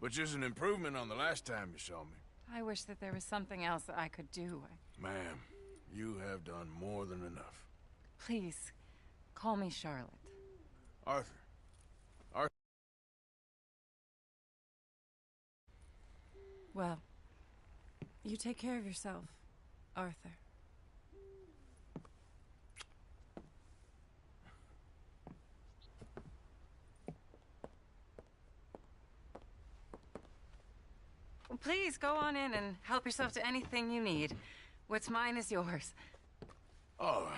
which is an improvement on the last time you saw me. I wish that there was something else that I could do. Ma'am, you have done more than enough. Please, call me Charlotte. Arthur. Arthur. Well, you take care of yourself, Arthur. Well, please go on in and help yourself to anything you need. What's mine is yours. Oh,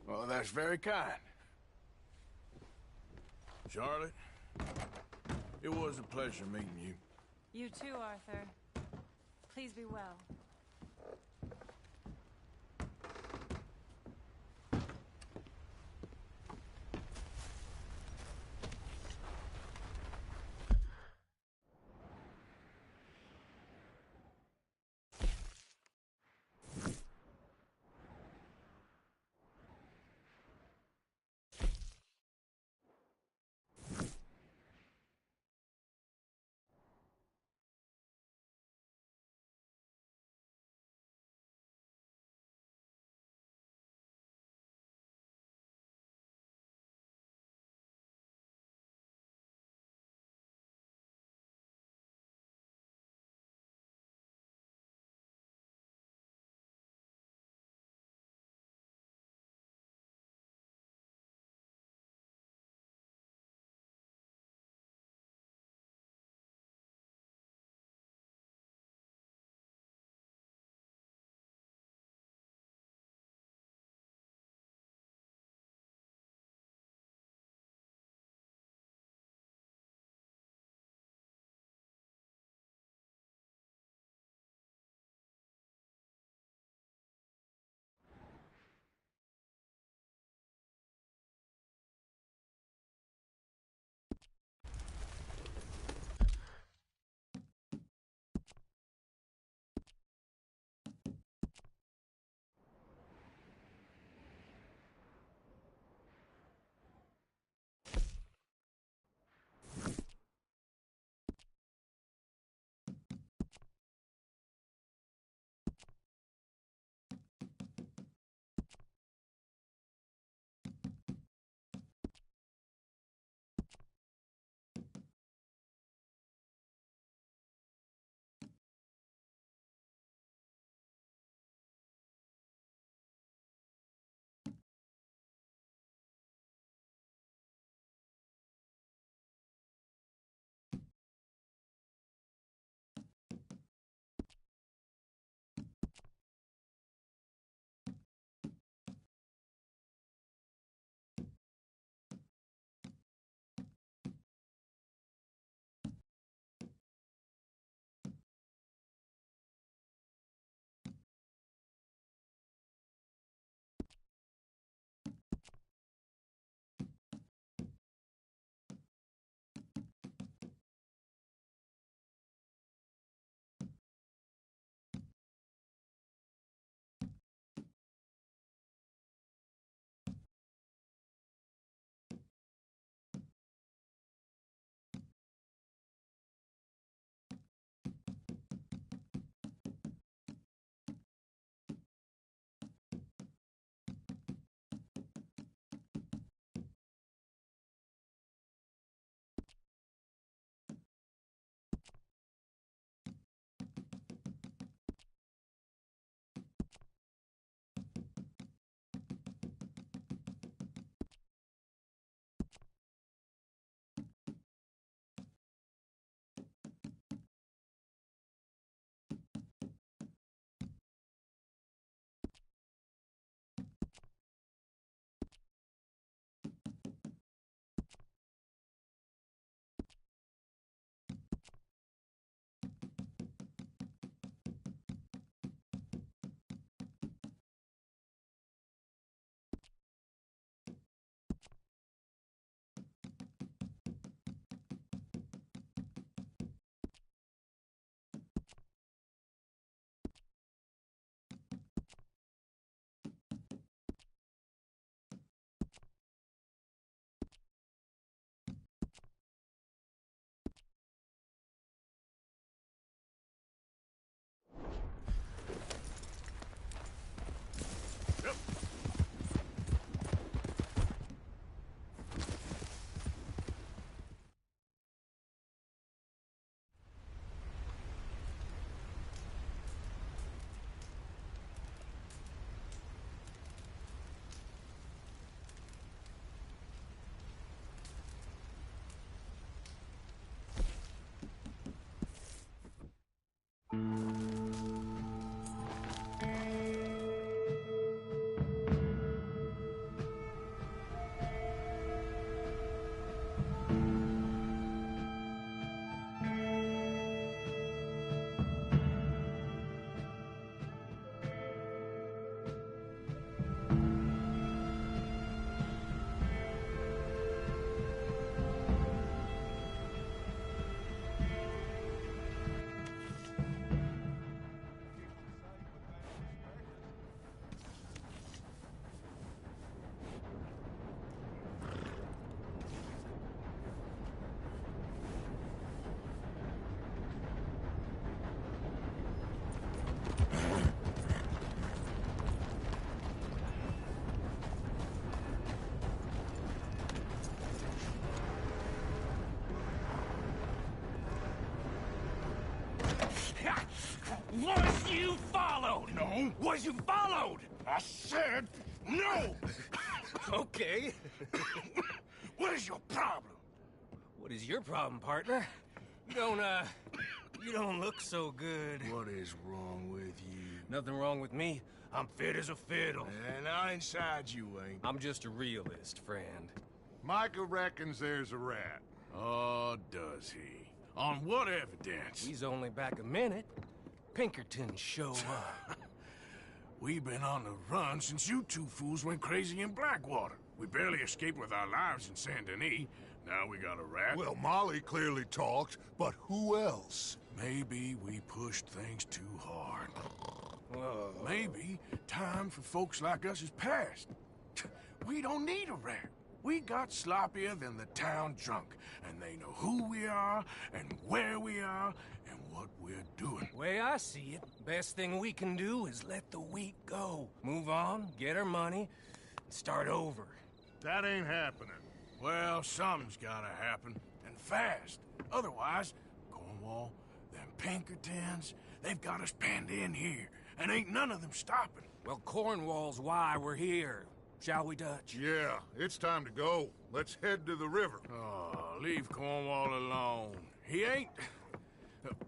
well, that's very kind. Charlotte, it was a pleasure meeting you. You too, Arthur. Please be well. Was you followed? No. Was you followed? I said no! Okay. What is your problem? What is your problem, partner? You don't look so good. What is wrong with you? Nothing wrong with me. I'm fit as a fiddle. And not inside you ain't. I'm just a realist, friend. Micah reckons there's a rat. Oh, does he? On what evidence? He's only back a minute. Pinkerton show up. We've been on the run since you two fools went crazy in Blackwater. We barely escaped with our lives in Saint Denis. Now we got a rat. Well, Molly clearly talked, but who else? Maybe we pushed things too hard. Whoa. Maybe time for folks like us is past. We don't need a rat. We got sloppier than the town drunk, and they know who we are, and where we are, and what we're doing. Way I see it, best thing we can do is let the week go. Move on, get our money, and start over. That ain't happening. Well, something's gotta happen, and fast. Otherwise, Cornwall, them Pinkertons, they've got us penned in here, and ain't none of them stopping. Well, Cornwall's why we're here. Shall we, Dutch? Yeah, it's time to go. Let's head to the river. Oh, leave Cornwall alone. He ain't...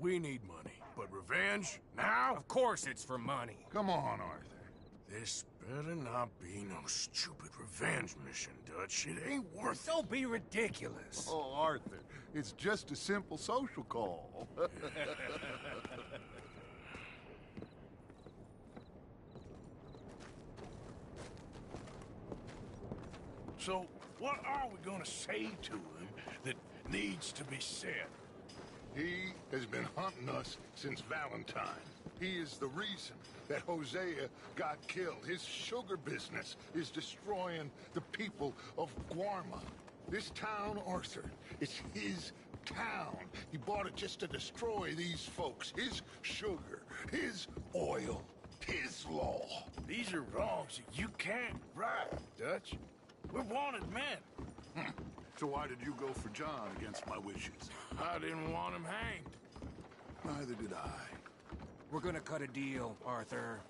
We need money, but revenge, now? Of course it's for money. Come on, Arthur. This better not be no stupid revenge mission, Dutch. It ain't worth it. Don't be ridiculous. Oh, Arthur, it's just a simple social call. So, what are we gonna say to him that needs to be said? He has been hunting us since Valentine. He is the reason that Hosea got killed. His sugar business is destroying the people of Guarma. This town, Arthur, is his town. He bought it just to destroy these folks. His sugar, his oil, his law. These are wrongs that you can't right, Dutch. We're wanted men. So why did you go for John against my wishes? I didn't want him hanged. Neither did I. We're gonna cut a deal, Arthur.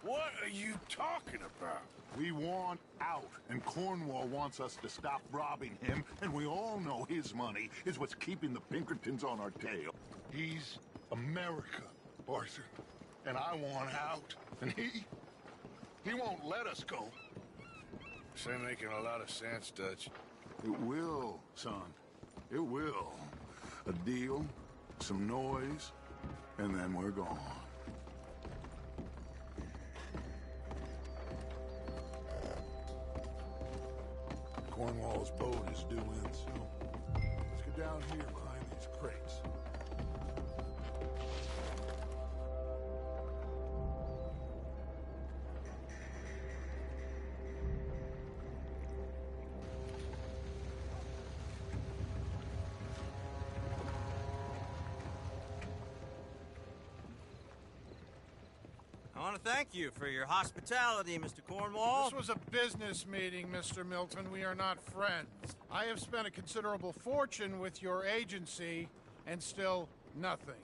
What are you talking about? We want out, and Cornwall wants us to stop robbing him, and we all know his money is what's keeping the Pinkertons on our tail. He's America, Arthur, and I want out, and he won't let us go. This ain't making a lot of sense, Dutch. It will, son. It will. A deal, some noise, and then we're gone. Cornwall's boat is due in soon. Let's get down here behind these crates. I want to thank you for your hospitality, Mr. Cornwall. This was a business meeting, Mr. Milton. We are not friends. I have spent a considerable fortune with your agency, and still nothing.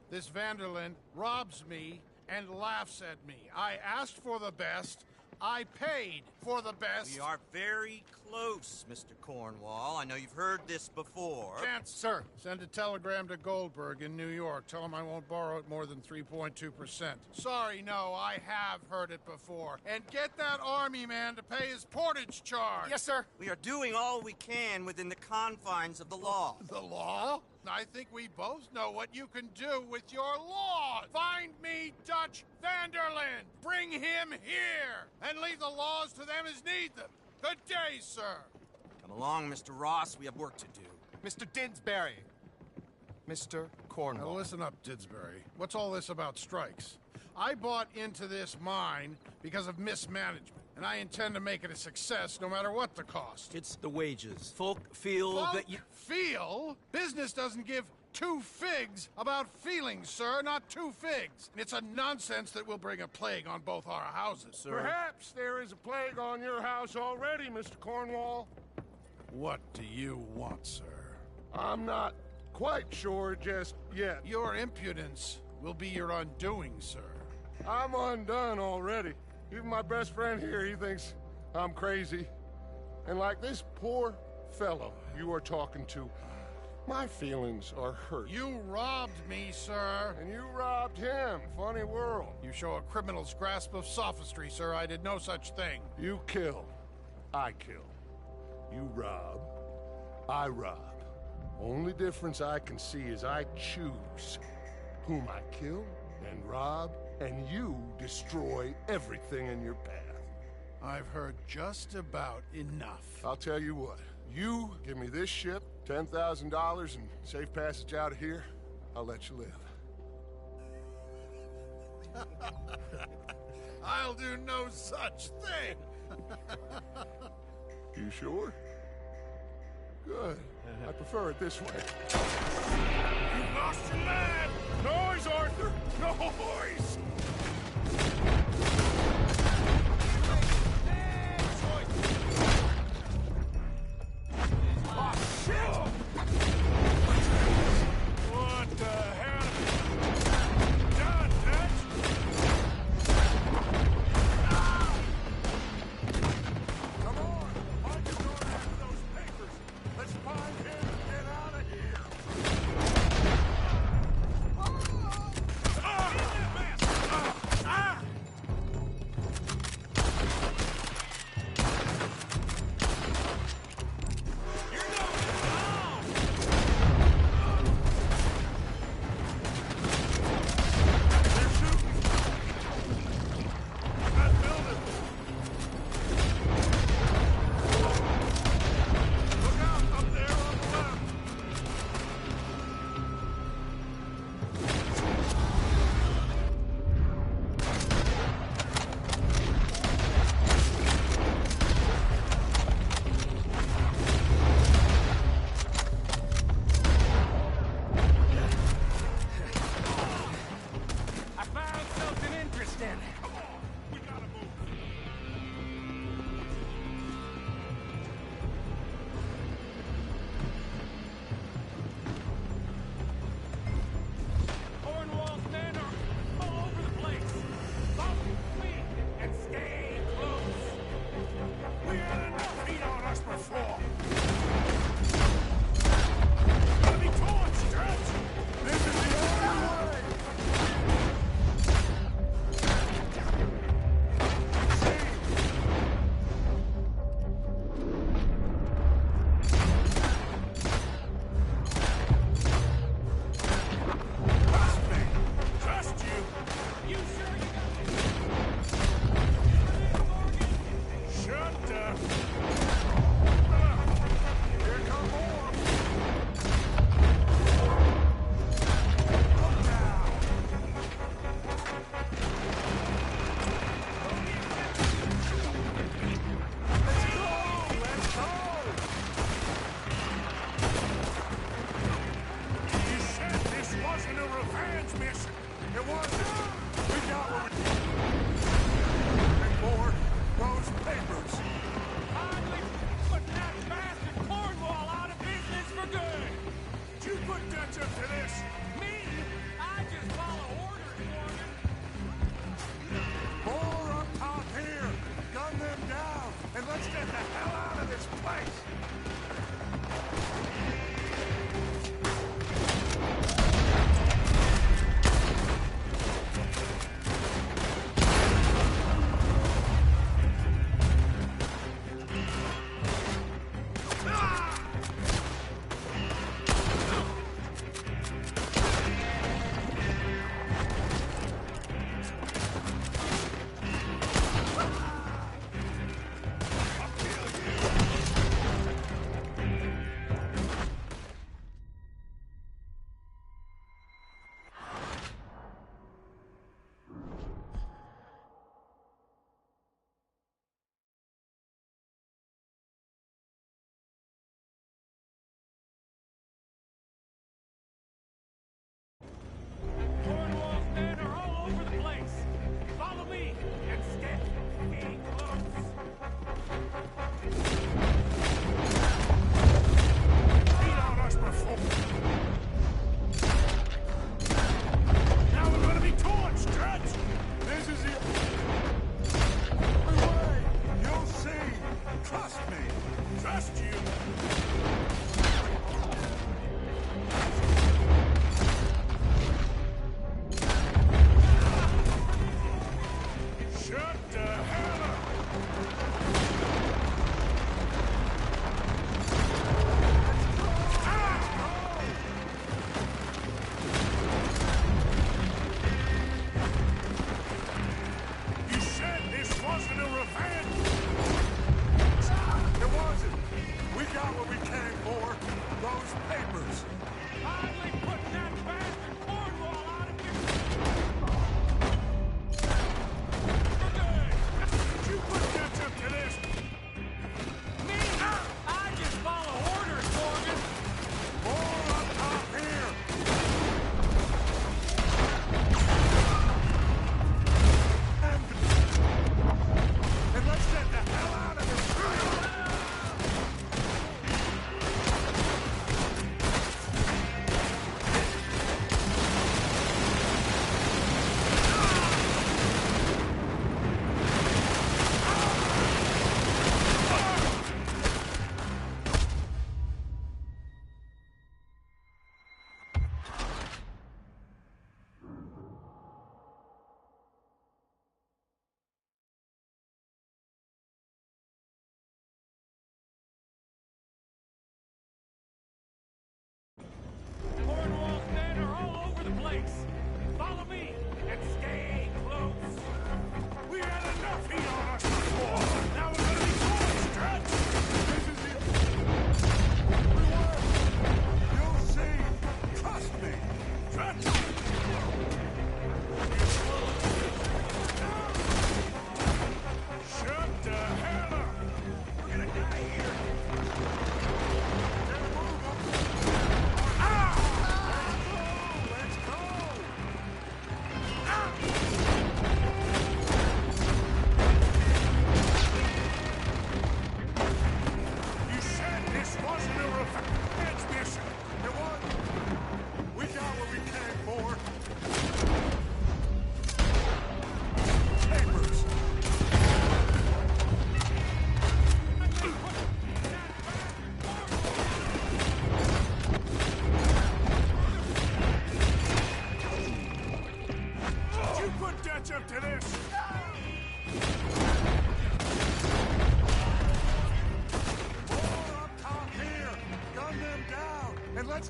This Vanderlyn robs me and laughs at me. I asked for the best. I paid for the best. We are very close, Mr. Cornwall. I know you've heard this before. Chance, sir. Send a telegram to Goldberg in New York. Tell him I won't borrow it more than 3.2%. Sorry, no, I have heard it before. And get that army man to pay his portage charge. Yes, sir. We are doing all we can within the confines of the law. The law? I think we both know what you can do with your law. Find me Dutch Vanderlyn. Bring him here. And leave the laws to them as need them. Good day, sir. Come along, Mr. Ross. We have work to do. Mr. Didsbury. Mr. Cornwall. Now listen up, Didsbury. What's all this about strikes? I bought into this mine because of mismanagement, and I intend to make it a success no matter what the cost. It's the wages. Folk feel that you... Feel? Business doesn't give two figs about feelings, sir, not two figs. It's a nonsense that will bring a plague on both our houses, sir. Perhaps there is a plague on your house already, Mr. Cornwall. What do you want, sir? I'm not quite sure just yet. Your impudence will be your undoing, sir. I'm undone already. Even my best friend here, he thinks I'm crazy. And like this poor fellow you are talking to, my feelings are hurt. You robbed me, sir. And you robbed him. Funny world. You show a criminal's grasp of sophistry, sir. I did no such thing. You kill. I kill. You rob. I rob. Only difference I can see is I choose whom I kill and rob, and you destroy everything in your path. I've heard just about enough. I'll tell you what. You give me this ship, $10,000, and safe passage out of here, I'll let you live. I'll do no such thing. You sure? Good. I prefer it this way. You've lost your man! Noise, Arthur! Noise! Oh, shit! What the hell? Done, Dutch! Come on! Find your door after those papers! Let's find him and get out of here!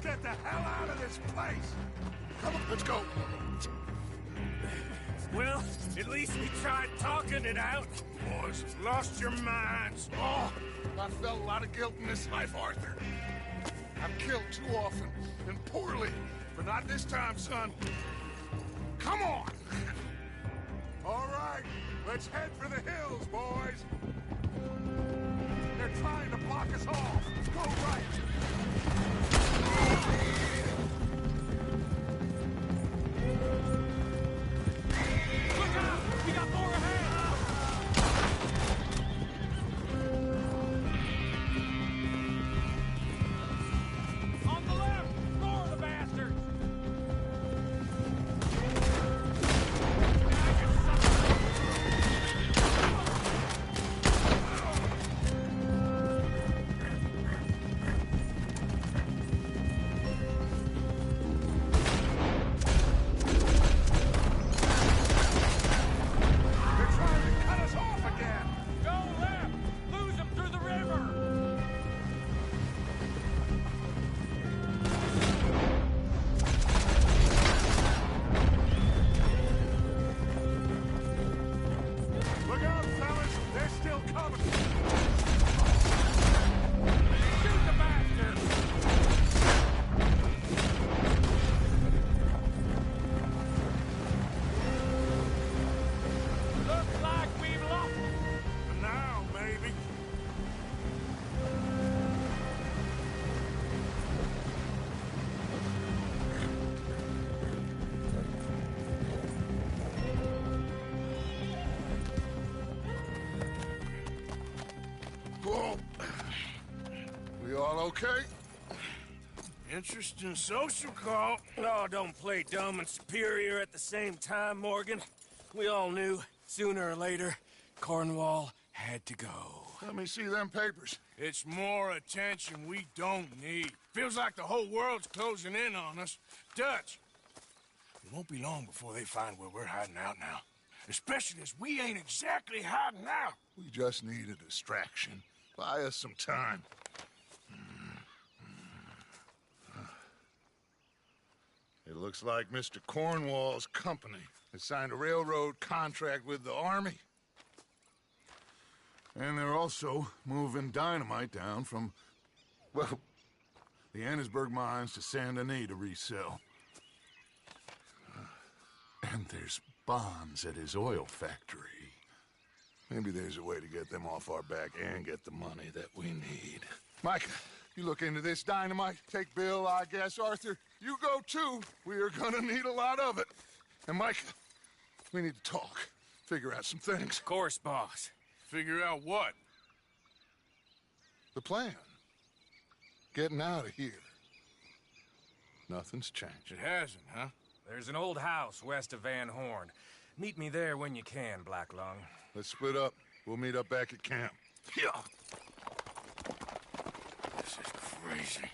get the hell out of this place! Come on, let's go. Well, at least we tried talking it out. Boys, you've lost your minds. Oh, I felt a lot of guilt in this life, Arthur. I've killed too often, and poorly. But not this time, son. Come on! All right, let's head for the hills, boys. They're trying to block us off. Go right. Look out! We got more ahead! On the left! More of the bastards! They're trying to cut us off again. Go left! Lose them through the river! Look out, fellas. They're still coming. Shoot the bastard! Looks like we've lost them. Now, maybe. Whoa. We all okay? Interesting social call. Oh, don't play dumb and superior at the same time, Morgan. We all knew, sooner or later, Cornwall had to go. Let me see them papers. It's more attention we don't need. Feels like the whole world's closing in on us. Dutch, it won't be long before they find where we're hiding out now. Especially as we ain't exactly hiding out. We just need a distraction. Buy us some time. It looks like Mr. Cornwall's company has signed a railroad contract with the Army. And they're also moving dynamite down from, well, the Annesburg mines to Saint Denis to resell. And there's bonds at his oil factory. Maybe there's a way to get them off our back and get the money that we need. Micah, you look into this dynamite. Take Bill, I guess. Arthur, you go too. We are gonna need a lot of it. And Micah, we need to talk. Figure out some things. Of course, boss. Figure out what? The plan. Getting out of here. Nothing's changed. It hasn't, huh? There's an old house west of Van Horn. Meet me there when you can, Blacklung. Let's split up. We'll meet up back at camp. Yeah. This is crazy.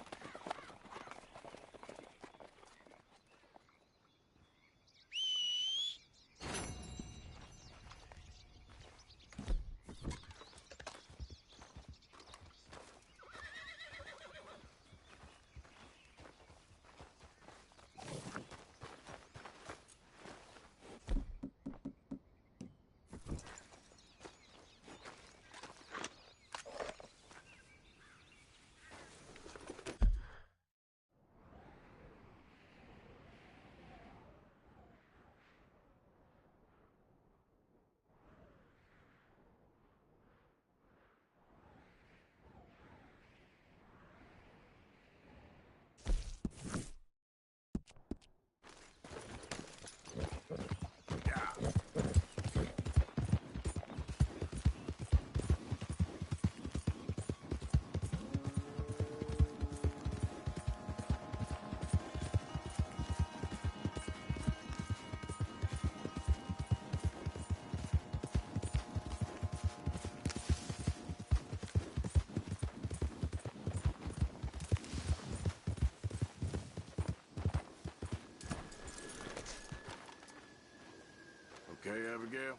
Okay, Abigail?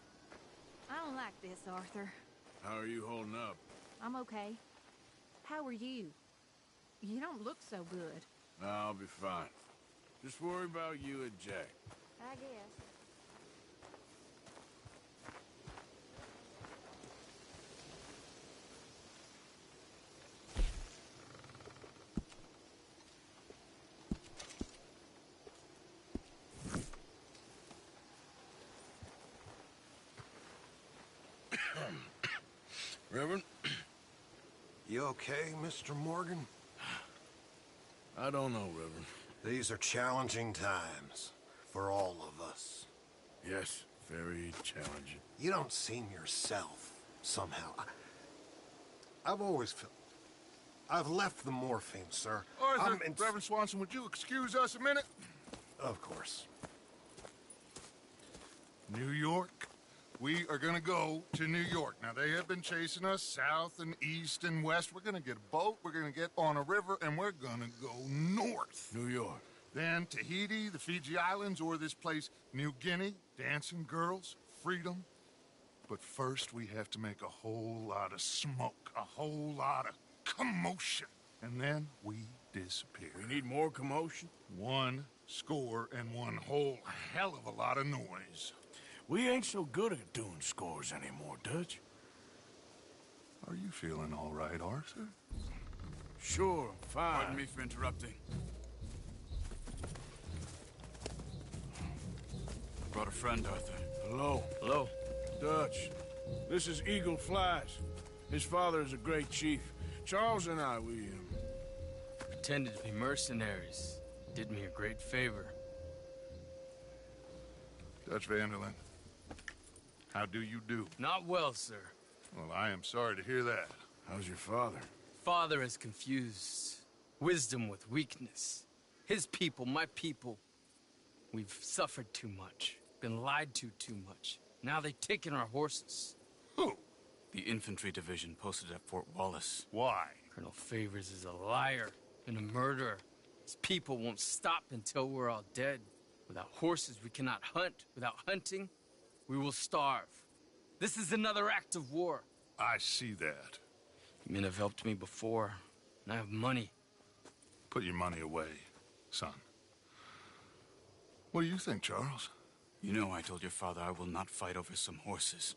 I don't like this, Arthur. How are you holding up? I'm okay. How are you? You don't look so good. I'll be fine. Just worry about you and Jack. I guess. Reverend? You okay, Mr. Morgan? I don't know, Reverend. These are challenging times for all of us. Yes, very challenging. You don't seem yourself, somehow. I've always felt... I've left the morphine, sir. Arthur, Reverend Swanson, would you excuse us a minute? Of course. New York. We are gonna go to New York. Now, they have been chasing us south and east and west. We're gonna get a boat, we're gonna get on a river, and we're gonna go north. New York. Then Tahiti, the Fiji Islands, or this place, New Guinea, dancing girls, freedom. But first, we have to make a whole lot of smoke, a whole lot of commotion. And then we disappear. We need more commotion? 1 score and one whole hell of a lot of noise. We ain't so good at doing scores anymore, Dutch. Are you feeling all right, Arthur? Sure, fine. Pardon me for interrupting. Brought a friend, Arthur. Hello. Hello. Dutch. This is Eagle Flies. His father is a great chief. Charles and I, we Pretended to be mercenaries. Did me a great favor. Dutch Vanderlyn, how do you do? Not well, sir. Well, I am sorry to hear that. How's your father? Father has confused wisdom with weakness. His people, my people. We've suffered too much. Been lied to too much. Now they've taken our horses. Who? The infantry division posted at Fort Wallace. Why? Colonel Favors is a liar and a murderer. His people won't stop until we're all dead. Without horses, we cannot hunt. Without hunting, we will starve. This is another act of war. I see that. You men have helped me before, and I have money. Put your money away, son. What do you think, Charles? You know I told your father I will not fight over some horses.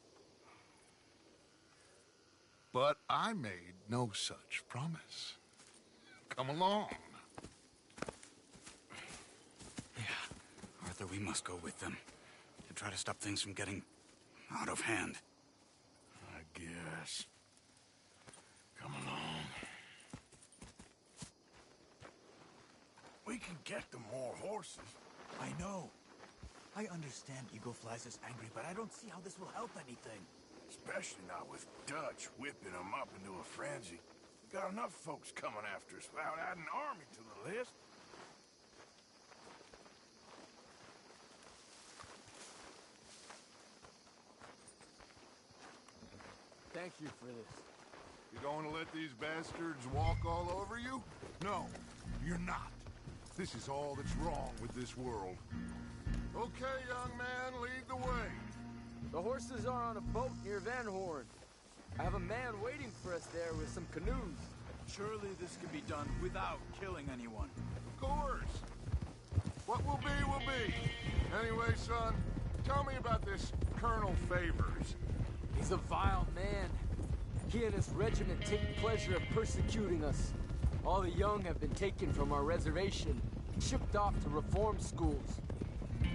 But I made no such promise. Come along. Yeah, Arthur, we must go with them to try to stop things from getting out of hand. I guess. Come along. We can get them more horses. I know. I understand Eagle Flies is angry, but I don't see how this will help anything. Especially not with Dutch whipping them up into a frenzy. We got enough folks coming after us without adding an army to the list. Thank you for this. You going to let these bastards walk all over you? No, you're not. This is all that's wrong with this world. Okay, young man, lead the way. The horses are on a boat near Van Horn. I have a man waiting for us there with some canoes. Surely this can be done without killing anyone. Of course. What will be, will be. Anyway, son, tell me about this Colonel Favors. He's a vile man. He and his regiment take pleasure in persecuting us. All the young have been taken from our reservation, shipped off to reform schools.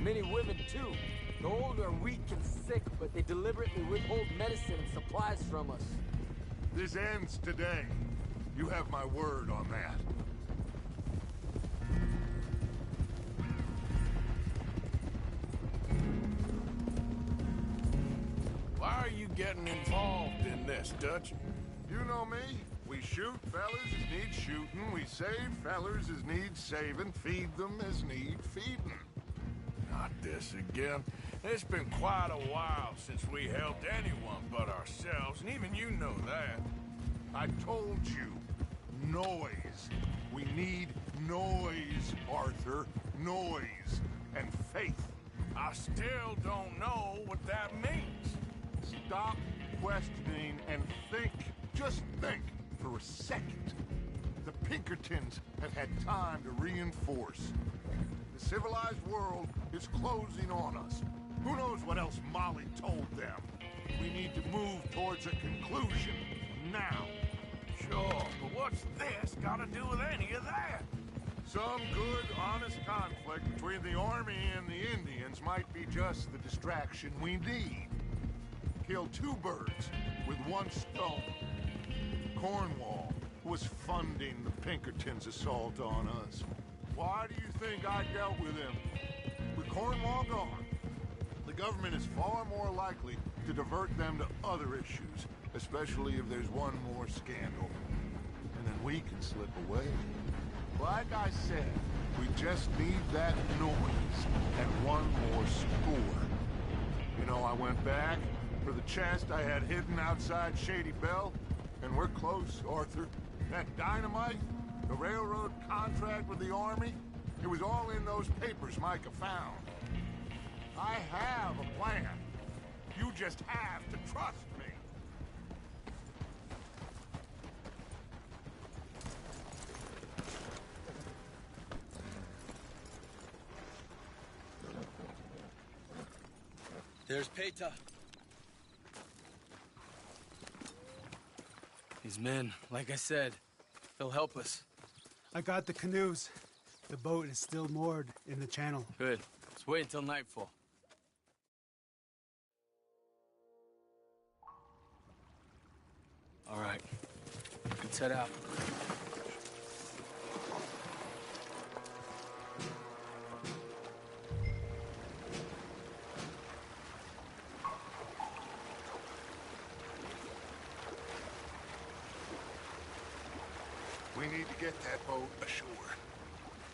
Many women, too. The old are weak and sick, but they deliberately withhold medicine and supplies from us. This ends today. You have my word on that. Why are you getting involved in this, Dutch? You know me. We shoot fellers as need shooting. We save fellers as need saving. Feed them as need feeding. Not this again. It's been quite a while since we helped anyone but ourselves, and even you know that. I told you. Noise. We need noise, Arthur. Noise. And faith. I still don't know what that means. Stop questioning and think. Just think for a second. The Pinkertons have had time to reinforce. The civilized world is closing on us. Who knows what else Molly told them? We need to move towards a conclusion now. Sure, but what's this got to do with any of that? Some good, honest conflict between the army and the Indians might be just the distraction we need. Kill two birds with one stone. Cornwall was funding the Pinkertons' assault on us. Why do you think I dealt with him? With Cornwall gone, the government is far more likely to divert them to other issues, especially if there's one more scandal. And then we can slip away. Like I said, we just need that noise and one more score. You know, I went back for the chest I had hidden outside Shady Belle, and we're close, Arthur. That dynamite, the railroad contract with the army, it was all in those papers Micah found. I have a plan. You just have to trust me. There's Peta. These men, like I said, they'll help us. I got the canoes. The boat is still moored in the channel. Good. Let's wait until nightfall. All right. Let's head out. We need to get that boat ashore.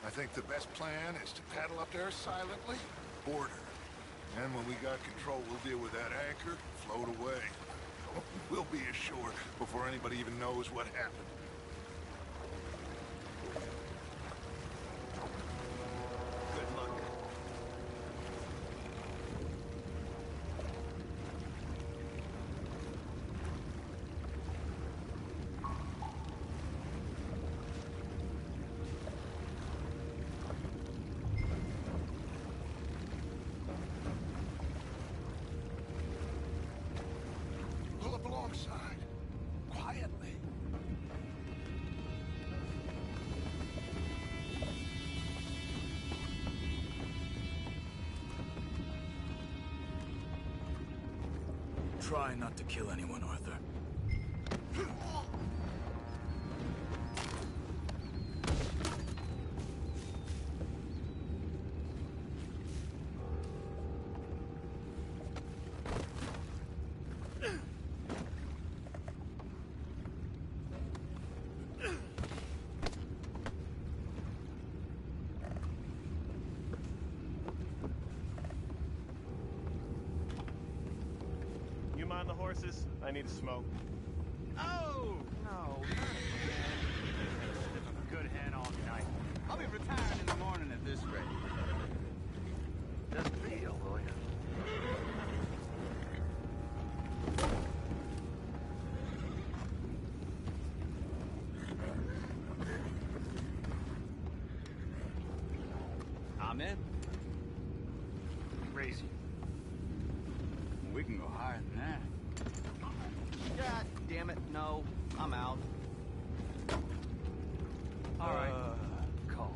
I think the best plan is to paddle up there silently, board her. And when we got control, we'll deal with that anchor, float away. We'll be ashore before anybody even knows what happened. Good luck. Pull up alongside. Quietly. Try not to kill anyone, Arthur. You mind the horses? I need a smoke. Oh! No, not again. Good hand all night. I'll be retiring in the morning at this rate. Just feel, will you? I'm in. Crazy. We can go higher than that. God damn it, no. I'm out. All right. Call.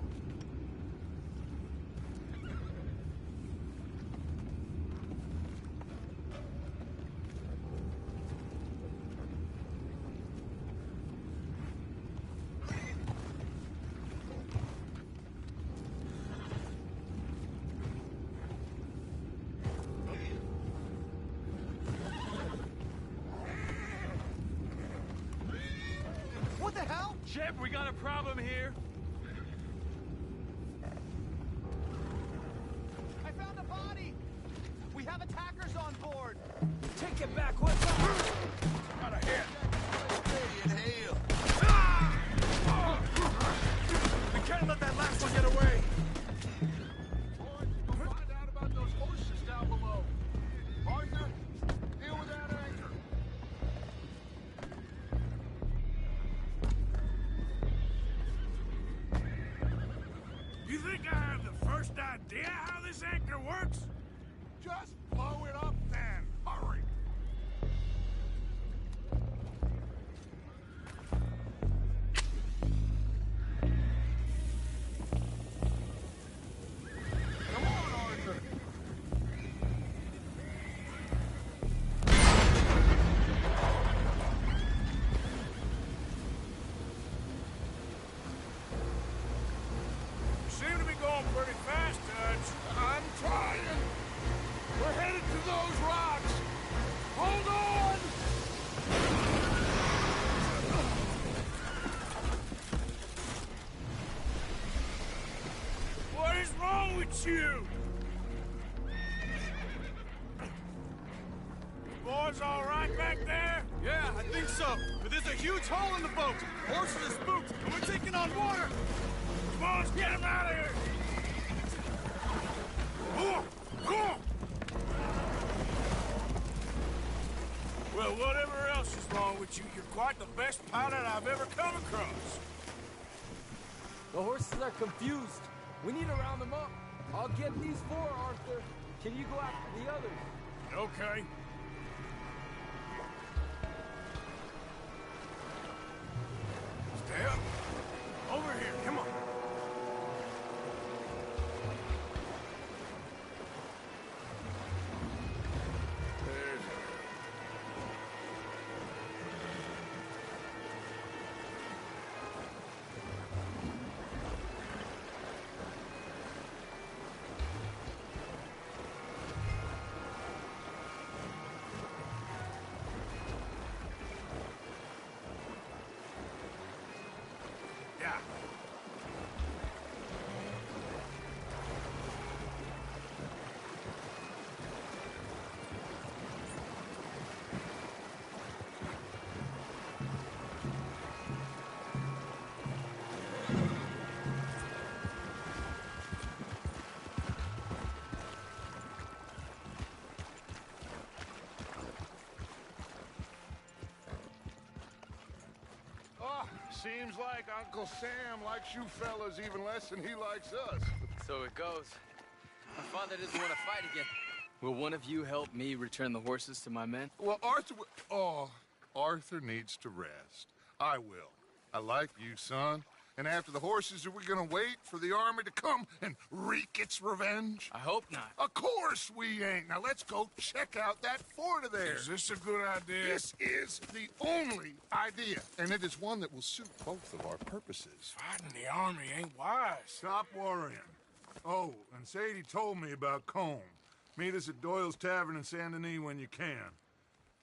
What the hell? Shep, we got a problem here. I found a body! We have attackers on board! Take it back, what's up? Got a hit. Inhale. We can't let that last one get away. Boys, go find out about those horses down below. Arthur, deal with that anchor. idea how this anchor works? Just blow it up then. Hurry. Come on, Arthur. You seem to be going pretty fast, Dutch. I'm trying. We're headed to those rocks. Hold on! What is wrong with you? Boys all right back there? Yeah, I think so. But there's a huge hole in the boat. Horses are spooked, and we're taking on water. Come on, let's get him out of here! Come on! Well, whatever else is wrong with you, you're quite the best pilot I've ever come across. The horses are confused. We need to round them up. I'll get these four, Arthur. Can you go after the others? Okay. Stay up. Over here, come on. There's yeah. Oh, seems like Uncle Sam likes you fellas even less than he likes us. So it goes. My father doesn't want to fight again. Will one of you help me return the horses to my men? Well, Arthur needs to rest. I will. I like you, son. And after the horses, are we gonna wait for the army to come and wreak its revenge? I hope not. Of course we ain't. Now let's go check out that fort of theirs. Is this a good idea? This is the only idea, and it is one that will suit both of our purposes. Fighting the army ain't wise. Stop worrying. Oh, and Sadie told me about Combe. Meet us at Doyle's Tavern in Saint Denis when you can.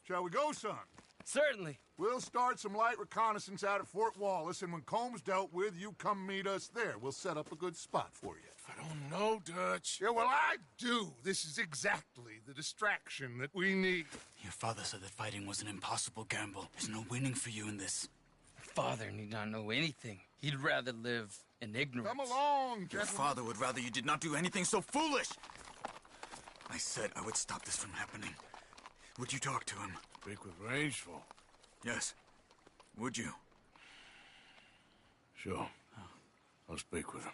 Shall we go, son? Certainly. We'll start some light reconnaissance out at Fort Wallace, and when Combs dealt with, you come meet us there. We'll set up a good spot for you. I don't know, Dutch. Yeah, well, I do. This is exactly the distraction that we need. Your father said that fighting was an impossible gamble. There's no winning for you in this. Father need not know anything. He'd rather live in ignorance. Come along, Your gentlemen. father would rather you did not do anything so foolish. I said I would stop this from happening. Would you talk to him? Speak with Rangeful. Yes. Would you? Sure. I'll speak with him.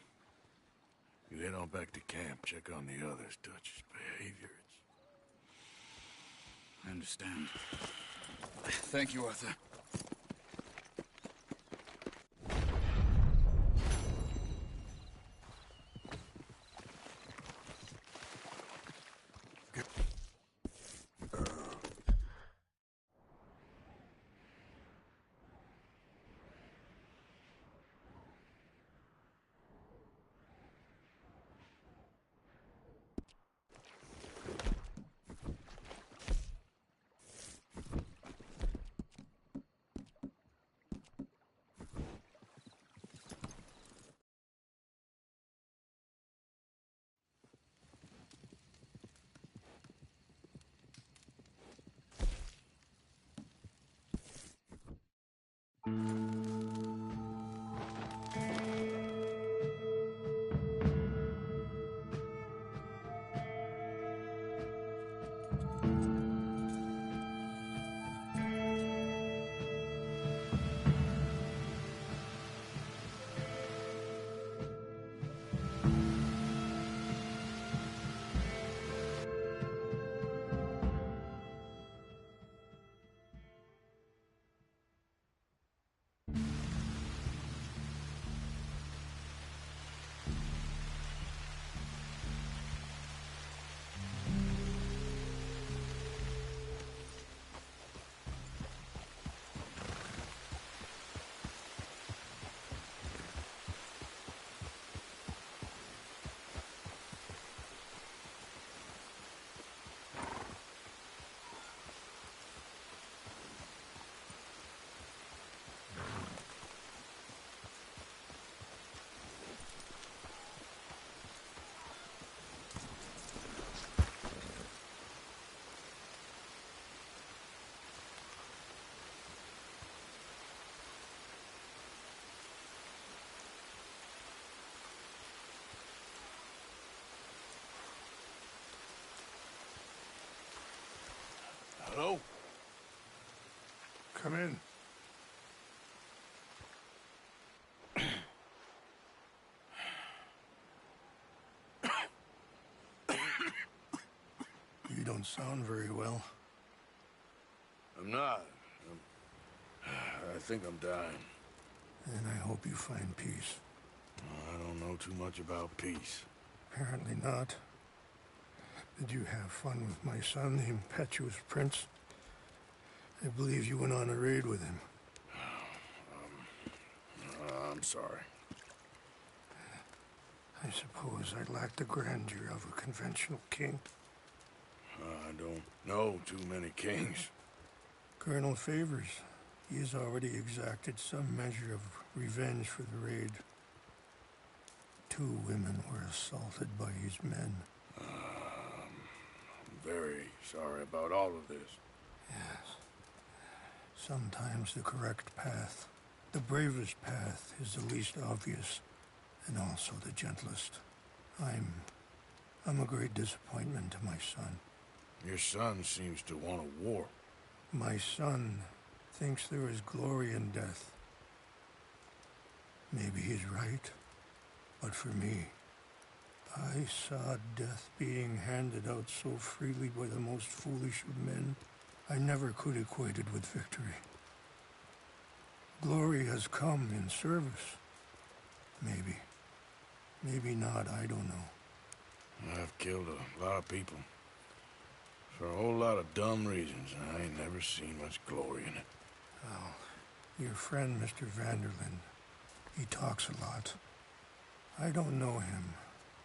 You head on back to camp, check on the others, Dutch's behavior. I understand. Thank you, Arthur. Come in. You don't sound very well. I'm not. I think I'm dying. And I hope you find peace. I don't know too much about peace. Apparently not. Did you have fun with my son, the impetuous prince? I believe you went on a raid with him. I'm sorry. I suppose I lack the grandeur of a conventional king. I don't know too many kings. Colonel Favors, he has already exacted some measure of revenge for the raid. 2 women were assaulted by his men. I'm very sorry about all of this. Yes. Sometimes the correct path, the bravest path, is the least obvious, and also the gentlest. I'm a great disappointment to my son. Your son seems to want a war. My son thinks there is glory in death. Maybe he's right, but for me, I saw death being handed out so freely by the most foolish of men, I never could equate it with victory. Glory has come in service. Maybe. Maybe not, I don't know. I've killed a lot of people. For a whole lot of dumb reasons, and I ain't never seen much glory in it. Well, your friend, Mr. Vanderlyn, he talks a lot. I don't know him,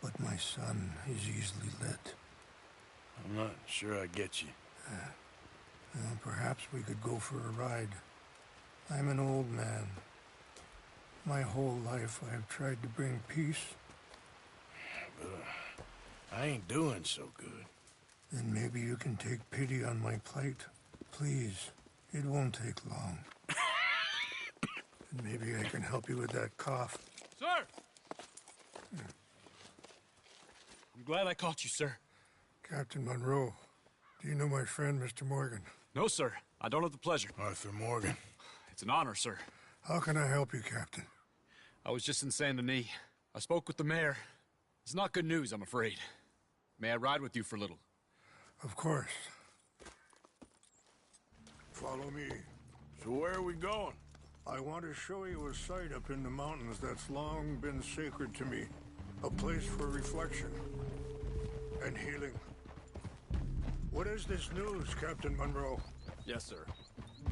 but my son is easily led. I'm not sure I get you. Well, perhaps we could go for a ride. I'm an old man. My whole life I've tried to bring peace. But I ain't doing so good. Then maybe you can take pity on my plight. Please, it won't take long. And maybe I can help you with that cough. Sir! I'm glad I caught you, sir. Captain Monroe, do you know my friend, Mr. Morgan? No, sir. I don't have the pleasure. Arthur Morgan. It's an honor, sir. How can I help you, Captain? I was just in Saint Denis. I spoke with the mayor. It's not good news, I'm afraid. May I ride with you for a little? Of course. Follow me. So where are we going? I want to show you a site up in the mountains that's long been sacred to me. A place for reflection and healing. What is this news, Captain Monroe? Yes, sir.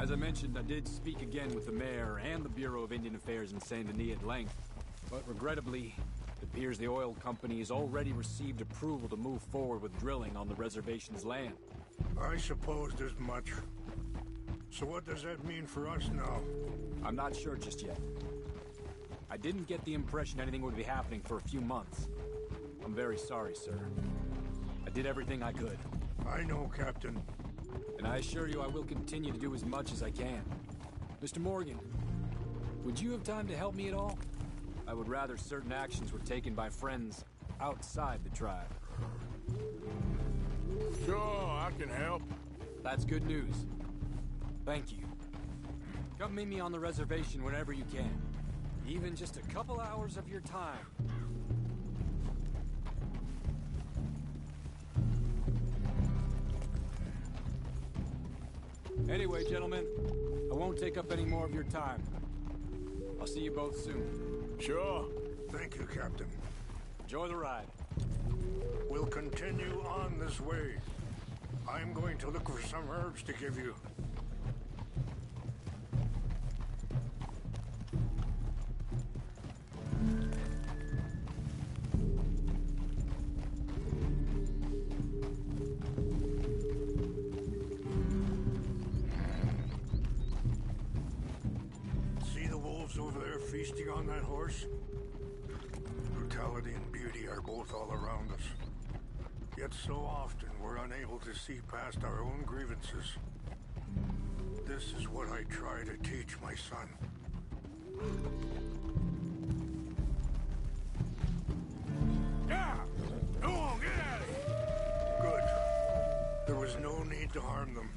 As I mentioned, I did speak again with the mayor and the Bureau of Indian Affairs in Saint Denis at length. But regrettably, it appears the oil company has already received approval to move forward with drilling on the reservation's land. I supposed as much. So what does that mean for us now? I'm not sure just yet. I didn't get the impression anything would be happening for a few months. I'm very sorry, sir. I did everything I could. I know, Captain. And I assure you I will continue to do as much as I can. Mr. Morgan, would you have time to help me at all? I would rather certain actions were taken by friends outside the tribe. Sure, I can help. That's good news. Thank you. Come meet me on the reservation whenever you can. Even just a couple hours of your time. Anyway, gentlemen, I won't take up any more of your time. I'll see you both soon. Sure. Thank you, Captain. Enjoy the ride. We'll continue on this way. I'm going to look for some herbs to give you. See the wolves over there feasting on that horse? Brutality and beauty are both all around us. Yet so often we're unable to see past our own grievances. This is what I try to teach my son. Yeah! Go on, get out of here! Good. There was no need to harm them.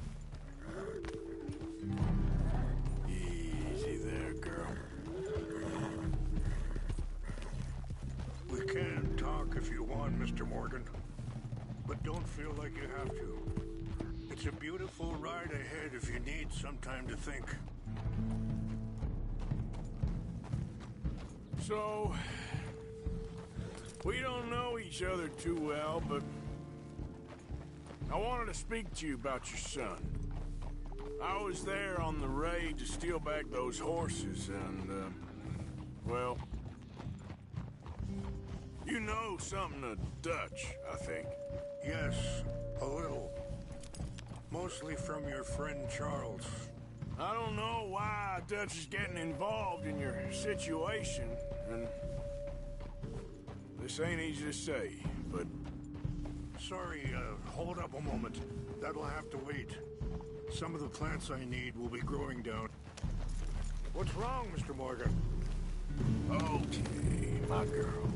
Mr. Morgan. But don't feel like you have to. It's a beautiful ride ahead if you need some time to think. So, we don't know each other too well, but I wanted to speak to you about your son. I was there on the raid to steal back those horses, and, well, you know something of Dutch, I think. Yes, a little. Mostly from your friend Charles. I don't know why Dutch is getting involved in your situation, and this ain't easy to say, but... Sorry, hold up a moment. That'll have to wait. Some of the plants I need will be growing down. What's wrong, Mr. Morgan? Okay, my girl.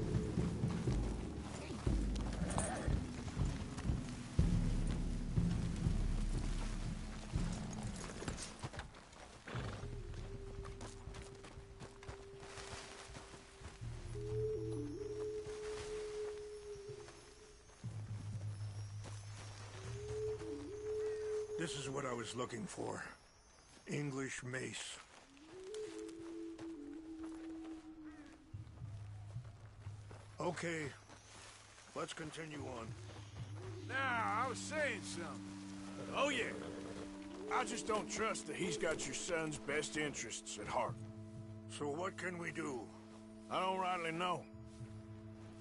This is what I was looking for. English mace. Okay, let's continue on. Now, I was saying something. Oh, yeah. I just don't trust that he's got your son's best interests at heart. So what can we do? I don't rightly know.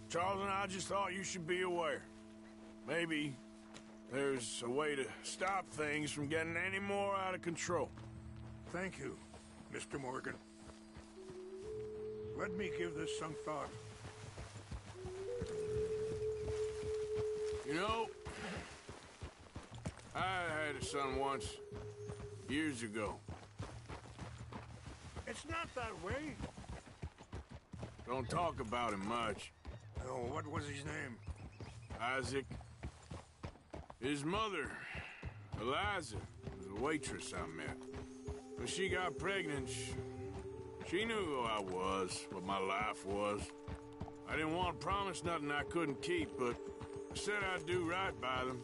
Charles and I just thought you should be aware. Maybe there's a way to stop things from getting any more out of control. Thank you, Mr. Morgan. Let me give this some thought. You know, I had a son once, years ago. It's not that way. Don't talk about him much. Oh, what was his name? Isaac. His mother, Eliza, was a waitress I met. When she got pregnant, she knew who I was, what my life was. I didn't want to promise nothing I couldn't keep, but I said I'd do right by them.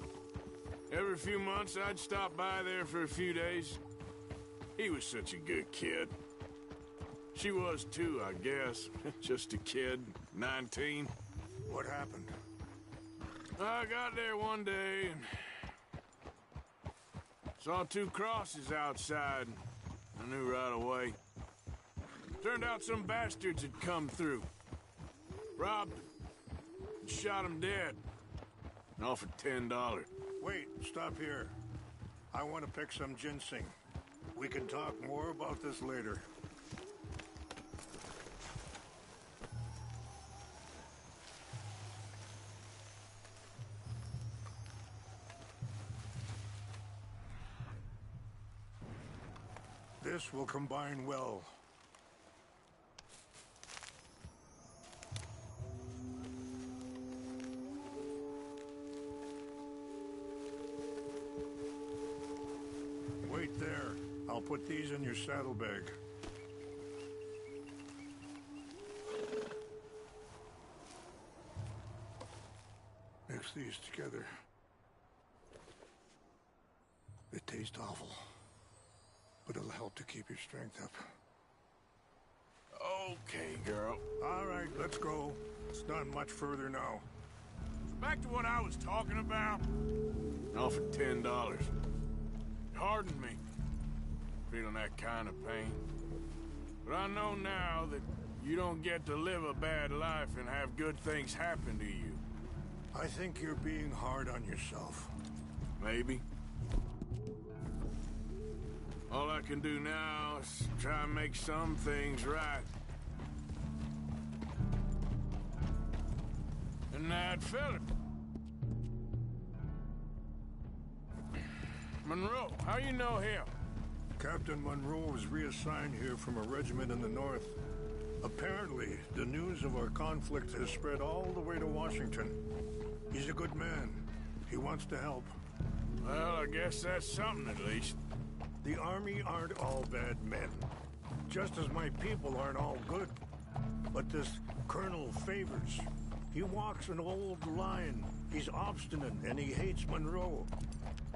Every few months, I'd stop by there for a few days. He was such a good kid. She was too, I guess. Just a kid, 19. What happened? I got there one day and saw two crosses outside. I knew right away. Turned out some bastards had come through. Robbed him and shot him dead. And offered $10. Wait, stop here. I want to pick some ginseng. We can talk more about this later. This will combine well. Wait there. I'll put these in your saddlebag. Mix these together. They taste awful, but it'll help to keep your strength up. Okay, girl. All right, let's go. It's not much further now. Back to what I was talking about. Offered $10. Hardened me. Feeling that kind of pain. But I know now that you don't get to live a bad life and have good things happen to you. I think you're being hard on yourself. Maybe. All I can do now is try and make some things right. And that fella. Monroe, how you know him? Captain Monroe was reassigned here from a regiment in the north. Apparently, the news of our conflict has spread all the way to Washington. He's a good man. He wants to help. Well, I guess that's something at least. The Army aren't all bad men. Just as my people aren't all good. But this Colonel Favors, He walks an old line. He's obstinate and he hates Monroe.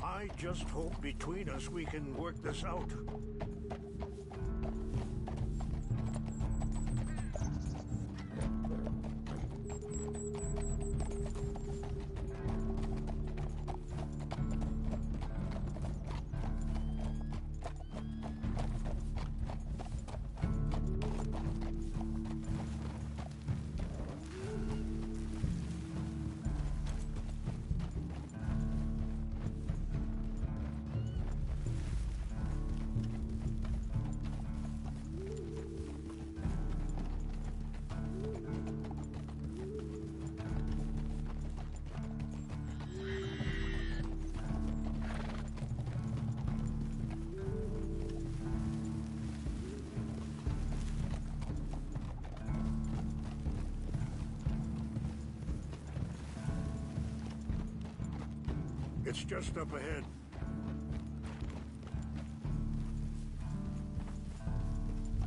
I just hope between us we can work this out. It's just up ahead.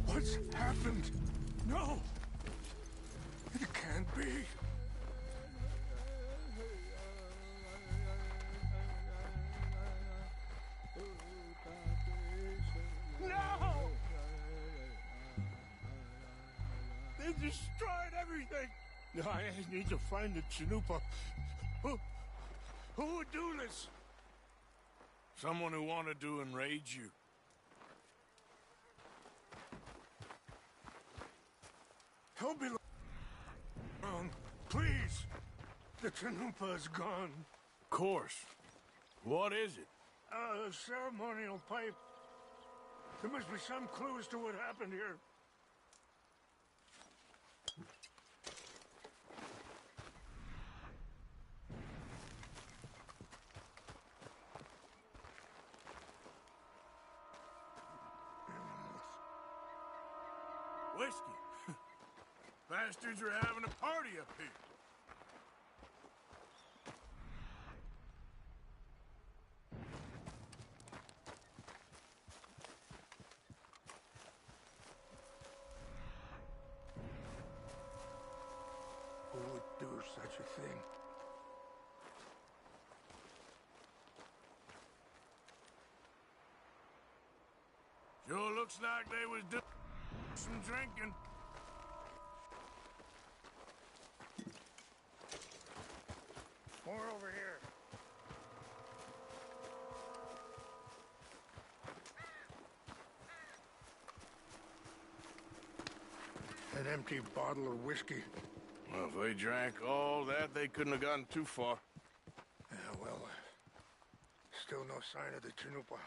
What's happened? No! It can't be. No! They destroyed everything! I need to find the Chanupa. Who would do this? Someone who wanted to enrage you. Help me along, please. The Chanupa is gone. Of course. What is it? A ceremonial pipe. There must be some clues to what happened here. Whiskey. Bastards are having a party up here. Who would do such a thing? Sure looks like they was doing some drinking. More over here. An empty bottle of whiskey. Well, if they drank all that, they couldn't have gotten too far. Yeah, well, still no sign of the Chanupa.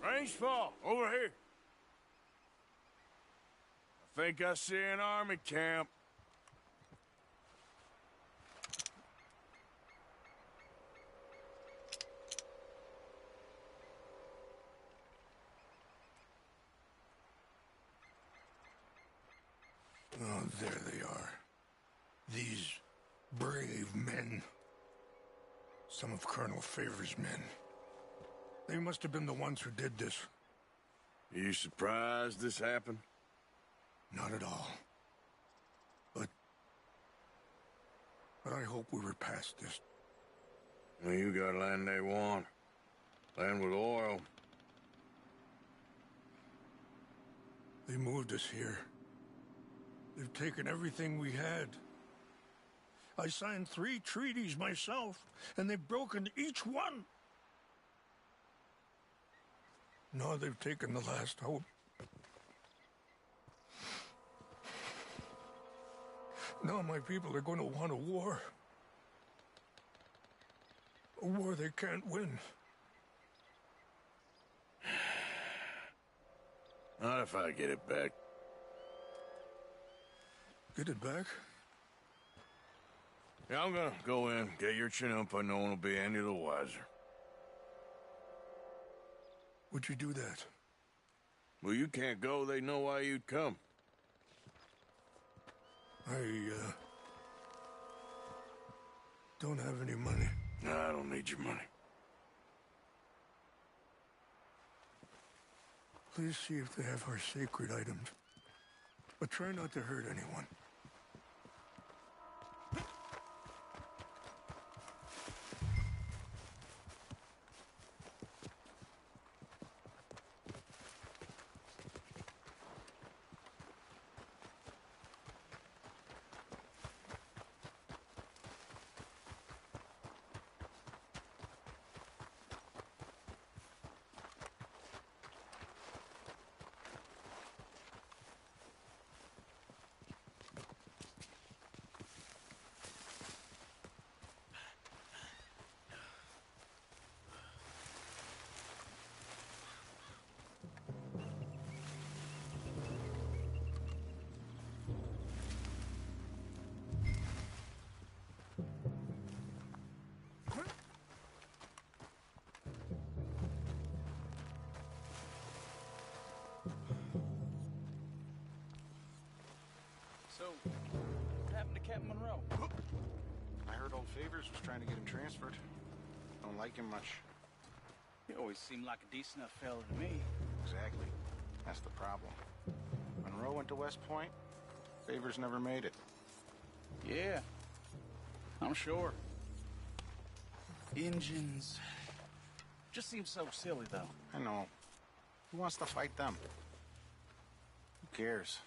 Rangefall, over here. I think I see an army camp. Oh, there they are. These brave men. Some of Colonel Favor's men. They must have been the ones who did this. Are you surprised this happened? Not at all. But I hope we were past this. Well, you got land they want. Land with oil. They moved us here. They've taken everything we had. I signed 3 treaties myself, and they've broken each one. Now they've taken the last hope. Now my people are going to want a war. A war they can't win. Not if I get it back. Get it back? Yeah, I'm gonna go in, get your Chanupa, no one will be any the wiser. Would you do that? Well, you can't go, they know why you'd come. I don't have any money. No, I don't need your money. Please see if they have our sacred items. but try not to hurt anyone. So, what happened to Captain Monroe? I heard old Favors was trying to get him transferred. Don't like him much. He always seemed like a decent enough fella to me. Exactly. That's the problem. Monroe went to West Point. Favors never made it. Yeah, I'm sure. Engines. Just seems so silly, though. I know. Who wants to fight them? Who cares?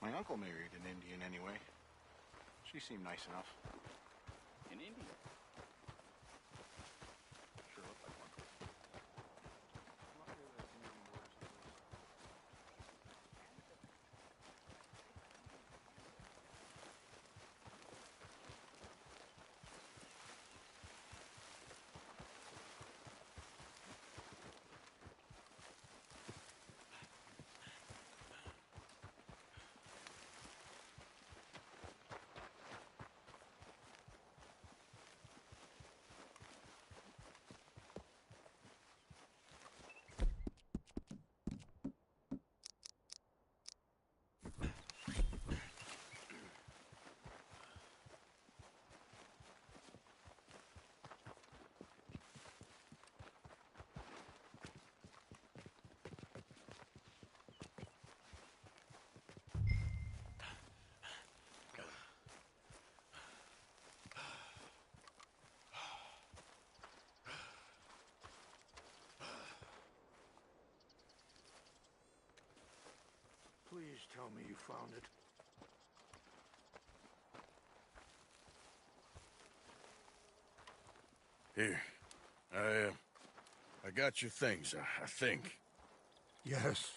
My uncle married an Indian anyway. She seemed nice enough. In India? Sure looked like one. Please tell me you found it. Here. I got your things, I think. Yes.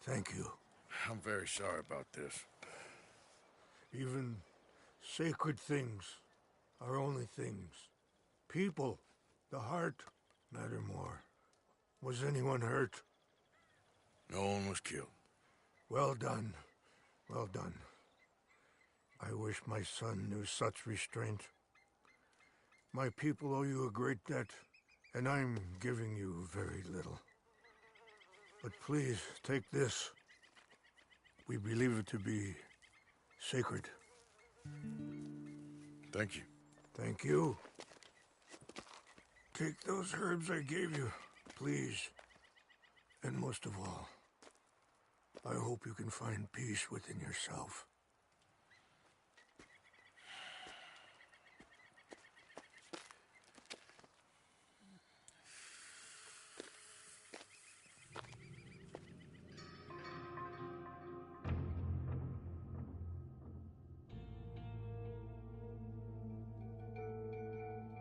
Thank you. I'm very sorry about this. Even sacred things are only things. People, the heart, matter more. Was anyone hurt? No one was killed. Well done. Well done. I wish my son knew such restraint. My people owe you a great debt, and I'm giving you very little. But please, take this. We believe it to be sacred. Thank you. Thank you. Take those herbs I gave you, please. And most of all, I hope you can find peace within yourself.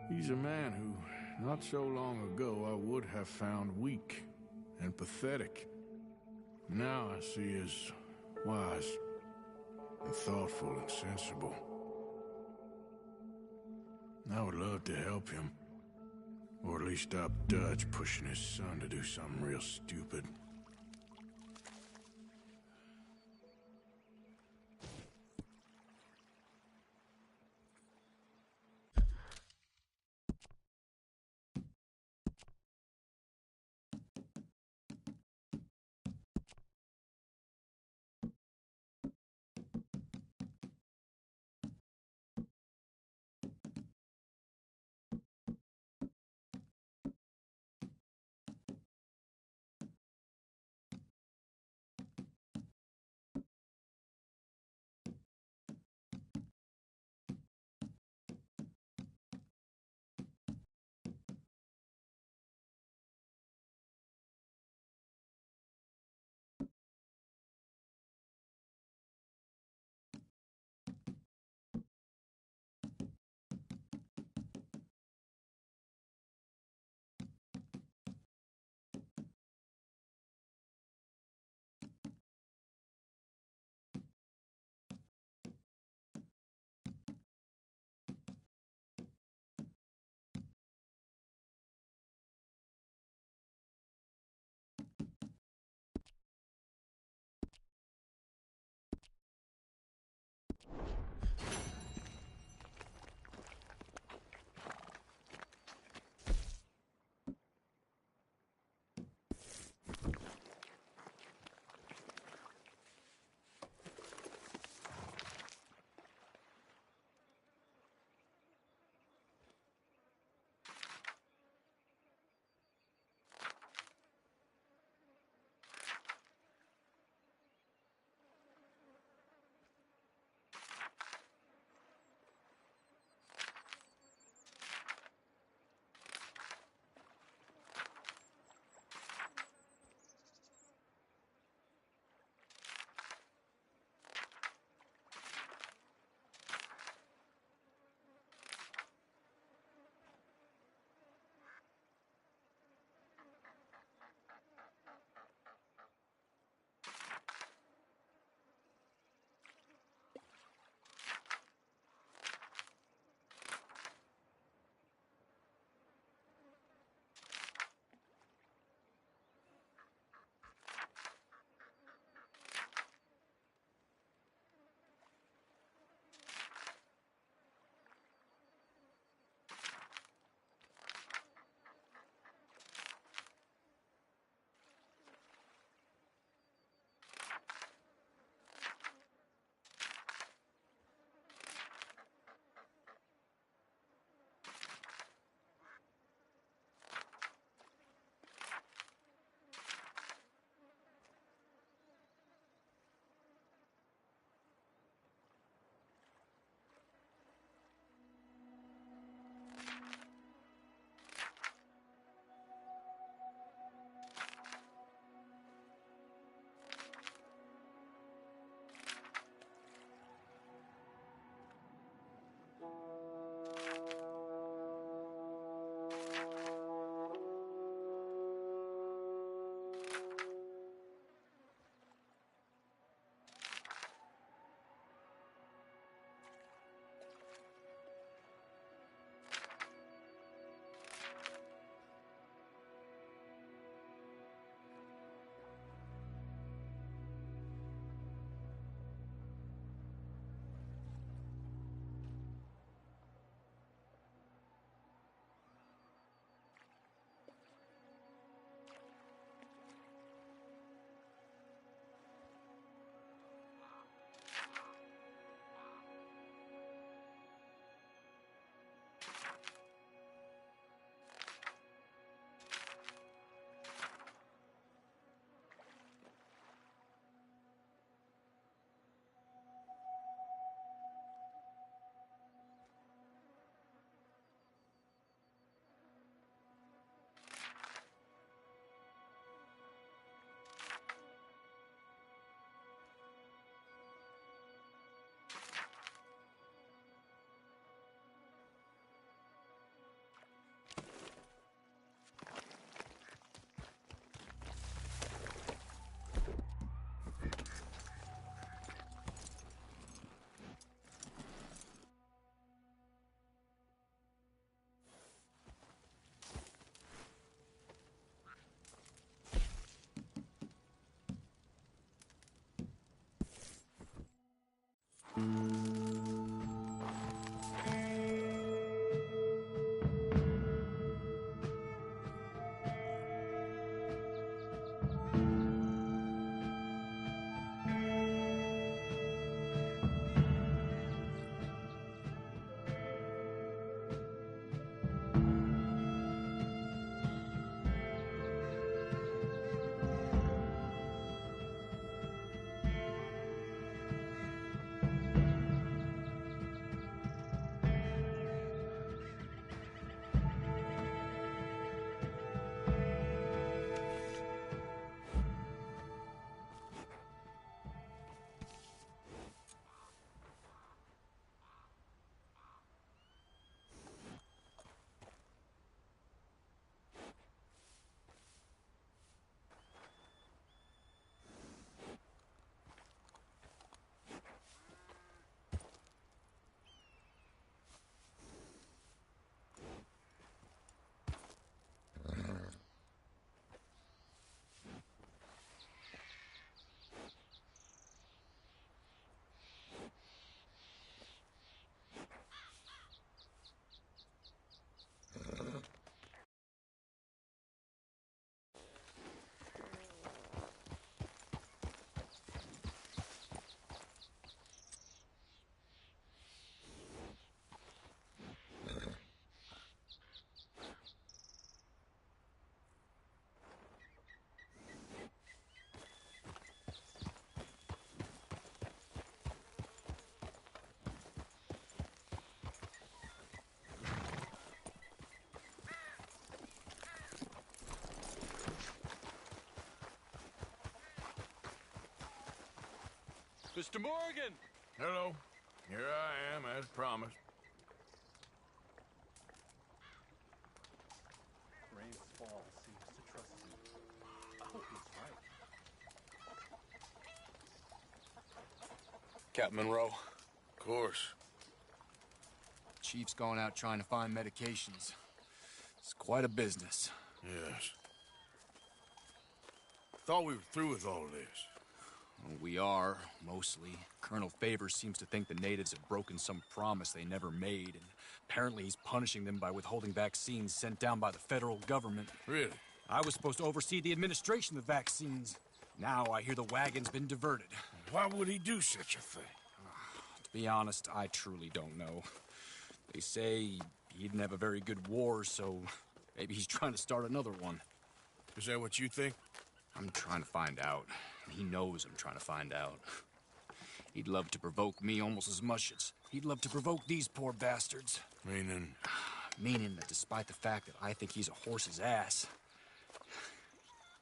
He's a man who, not so long ago, I would have found weak and pathetic. Now I see as wise and thoughtful and sensible. I would love to help him, or at least stop Dutch pushing his son to do something real stupid. Mr. Morgan! Hello. Here I am, as promised. Rain's fall seems to trust me. I hope he's right. Captain Monroe. Of course. Chief's gone out trying to find medications. It's quite a business. Yes. Thought we were through with all of this. Well, we are, mostly. Colonel Favors seems to think the natives have broken some promise they never made, and apparently he's punishing them by withholding vaccines sent down by the federal government. Really? I was supposed to oversee the administration of the vaccines. Now I hear the wagon's been diverted. Why would he do such a thing? To be honest, I truly don't know. They say he didn't have a very good war, so maybe he's trying to start another one. Is that what you think? I'm trying to find out. He knows I'm trying to find out. He'd love to provoke me almost as much as he'd love to provoke these poor bastards. Meaning? Meaning that despite the fact that I think he's a horse's ass,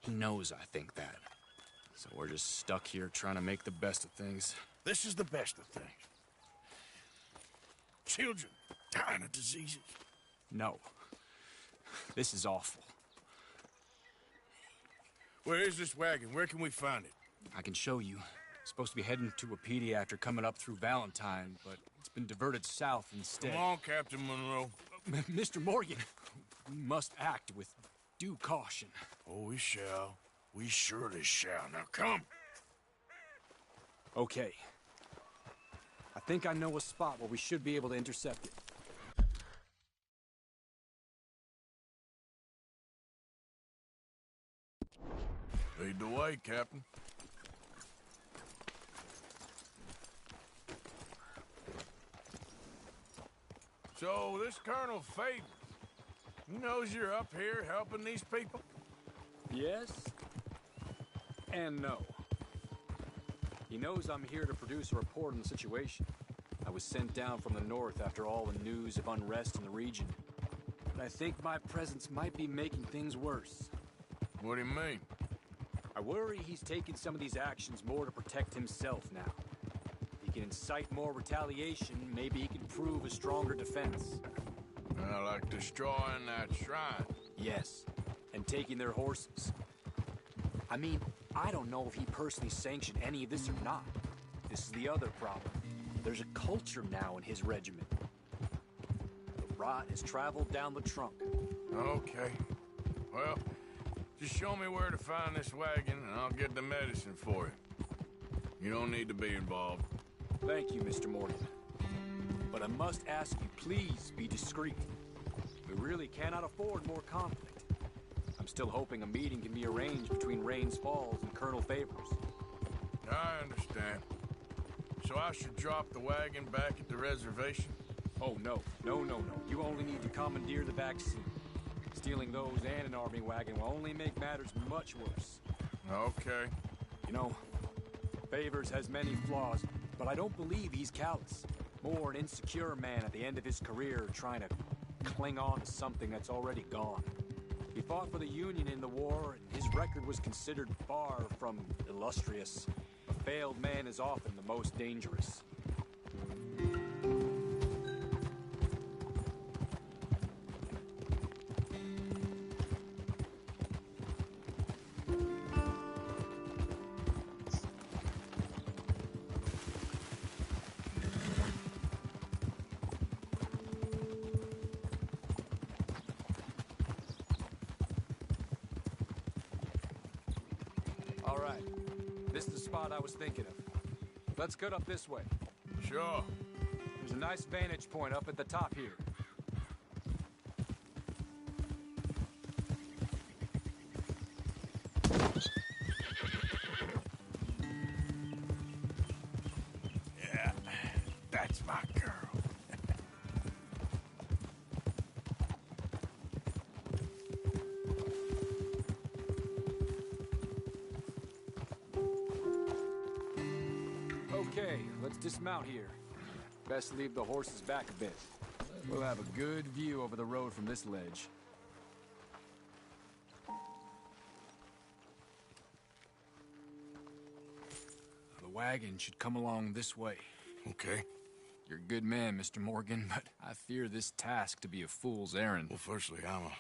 he knows I think that. So we're just stuck here trying to make the best of things. This is the best of things. Children dying of diseases. No. This is awful. Where is this wagon? Where can we find it? I can show you. Supposed to be heading to a PD after coming up through Valentine, but it's been diverted south instead. Come on, Captain Monroe. Mr. Morgan, we must act with due caution. Oh, we shall. We surely shall. Now, come. Okay. I think I know a spot where we should be able to intercept it. Lead the way, Captain. So, this Colonel Favors, he knows you're up here helping these people? Yes. And no. He knows I'm here to produce a report on the situation. I was sent down from the north after all the news of unrest in the region. But I think my presence might be making things worse. What do you mean? I worry he's taking some of these actions more to protect himself now. He can incite more retaliation, maybe he can prove a stronger defense. Like destroying that shrine. Yes, and taking their horses. I mean, I don't know if he personally sanctioned any of this or not. This is the other problem. There's a culture now in his regiment. The rot has traveled down the trunk. Okay. Well, just show me where to find this wagon, and I'll get the medicine for you. You don't need to be involved. Thank you, Mr. Morgan. But I must ask you, please be discreet. We really cannot afford more conflict. I'm still hoping a meeting can be arranged between Rains Falls and Colonel Favors. I understand. So I should drop the wagon back at the reservation? Oh, no. No. You only need to commandeer the back seat. Stealing those and an army wagon will only make matters much worse. Okay. You know, Favors has many flaws, but I don't believe he's callous. More an insecure man at the end of his career trying to cling on to something that's already gone. He fought for the Union in the war, and his record was considered far from illustrious. A failed man is often the most dangerous. All right. This is the spot I was thinking of. Let's cut up this way. Sure. There's a nice vantage point up at the top here. Yeah, that's my girl. Okay, let's dismount here. Best leave the horses back a bit. We'll have a good view over the road from this ledge. The wagon should come along this way. Okay. You're a good man, Mr. Morgan, but I fear this task to be a fool's errand. Well, firstly, I'm a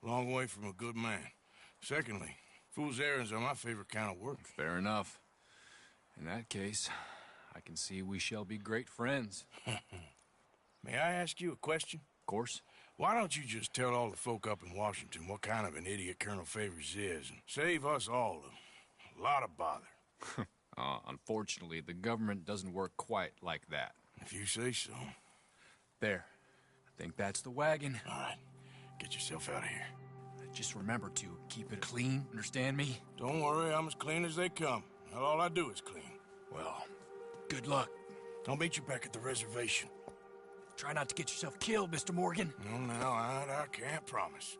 long way from a good man. Secondly, fool's errands are my favorite kind of work. Fair enough. In that case, I can see we shall be great friends. May I ask you a question? Of course. Why don't you just tell all the folk up in Washington what kind of an idiot Colonel Favors is and save us all a lot of bother? Unfortunately, the government doesn't work quite like that. If you say so. There. I think that's the wagon. All right. Get yourself out of here. Just remember to keep it clean, understand me? Don't worry, I'm as clean as they come. Not all I do is clean. Well, good luck. I'll meet you back at the reservation. Try not to get yourself killed, Mr. Morgan. No, I can't promise.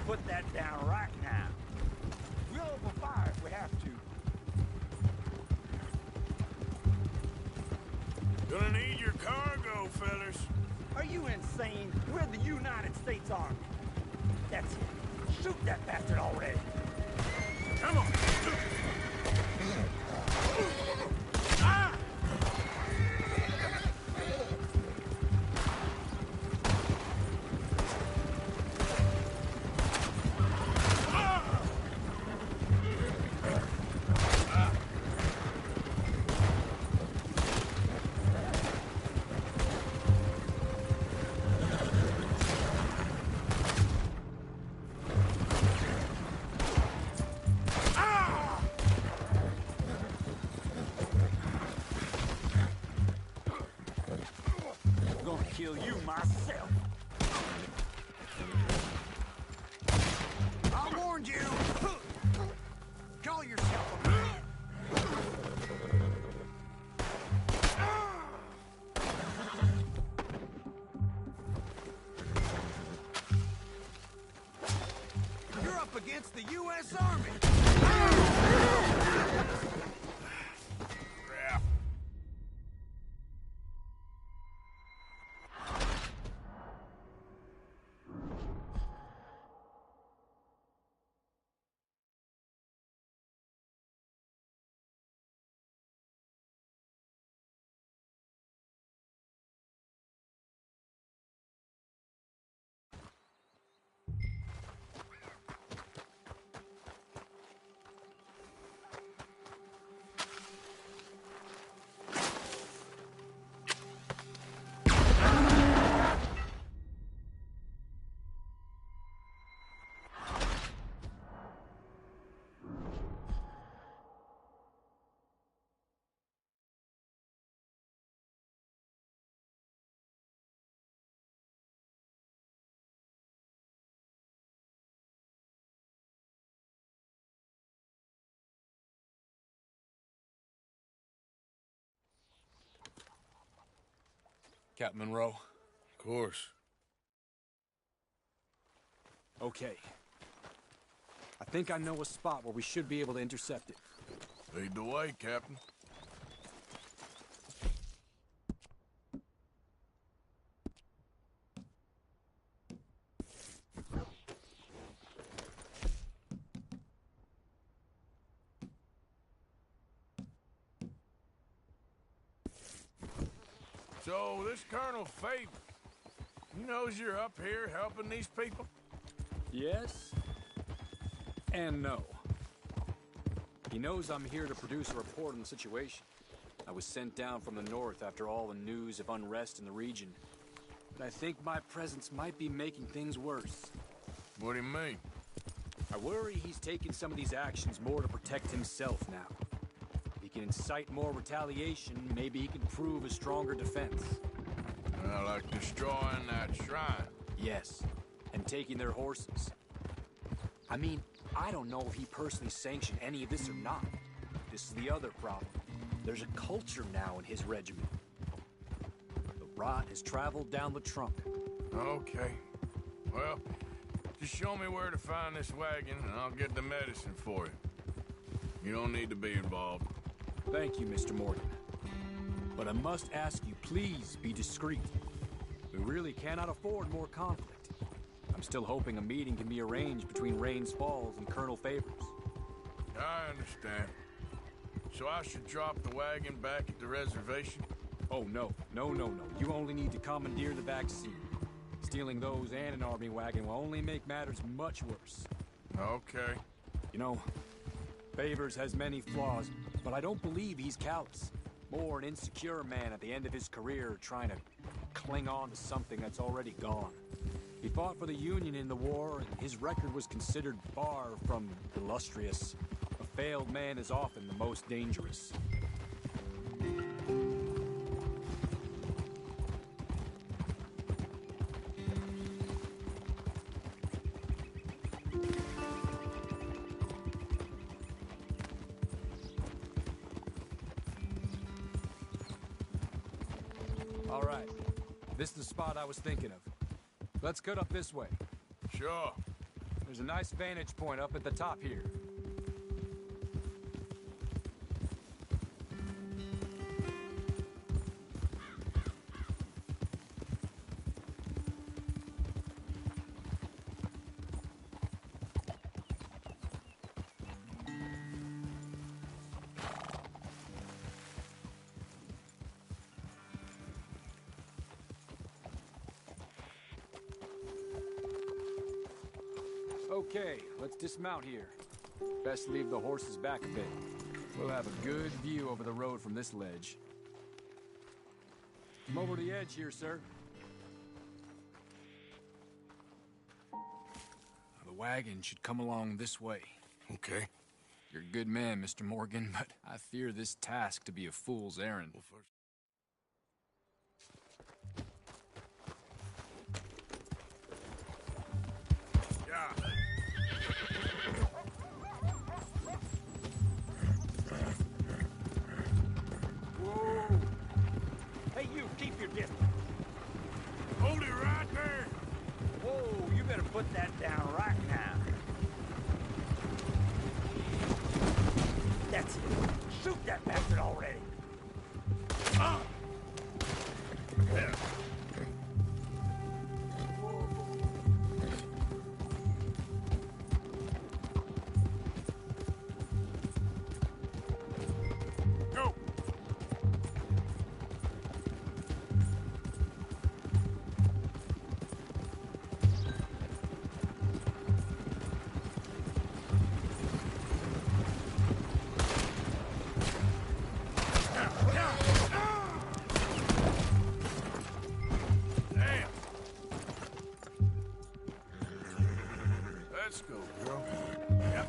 Put that down right now. We'll open fire if we have to. Gonna need your cargo, fellas. Are you insane? We're the United States Army. That's it. Shoot that bastard already. Come on. Kill you myself. I warned you. Call yourself a man. You're up against the U.S. Army. Captain Monroe. Of course. Okay. I think I know a spot where we should be able to intercept it. Lead the way, Captain. So, this Colonel Favor, he knows you're up here helping these people? Yes, and no. He knows I'm here to produce a report on the situation. I was sent down from the north after all the news of unrest in the region. But I think my presence might be making things worse. What do you mean? I worry he's taking some of these actions more to protect himself now. If he can incite more retaliation, maybe he can prove a stronger defense. Like destroying that shrine? Yes, and taking their horses. I mean, I don't know if he personally sanctioned any of this or not. This is the other problem. There's a culture now in his regiment. The rot has traveled down the trunk. Okay. Well, just show me where to find this wagon, and I'll get the medicine for you. You don't need to be involved. Thank you, Mr. Morgan. But I must ask you, please be discreet. We really cannot afford more conflict. I'm still hoping a meeting can be arranged between Rains Falls and Colonel Favors. I understand. So I should drop the wagon back at the reservation? Oh, no. No. You only need to commandeer the back seat. Stealing those and an army wagon will only make matters much worse. Okay. You know, Favors has many flaws, but I don't believe he's callous. More an insecure man at the end of his career trying to cling on to something that's already gone. He fought for the Union in the war, and his record was considered far from illustrious. A failed man is often the most dangerous. All right. This is the spot I was thinking of. Let's cut up this way. Sure. There's a nice vantage point up at the top here. Okay, let's dismount here. Best leave the horses back a bit. We'll have a good view over the road from this ledge. Come over to the edge here, sir. The wagon should come along this way. Okay. You're a good man, Mr. Morgan, but I fear this task to be a fool's errand. Well, first... Yeah. Whoa! Hey, you, keep your distance. Hold it right there. Whoa, you better put that down right now. That's it. Shoot that bastard already. Yeah. Go. Damn. Let's go, girl. Yep.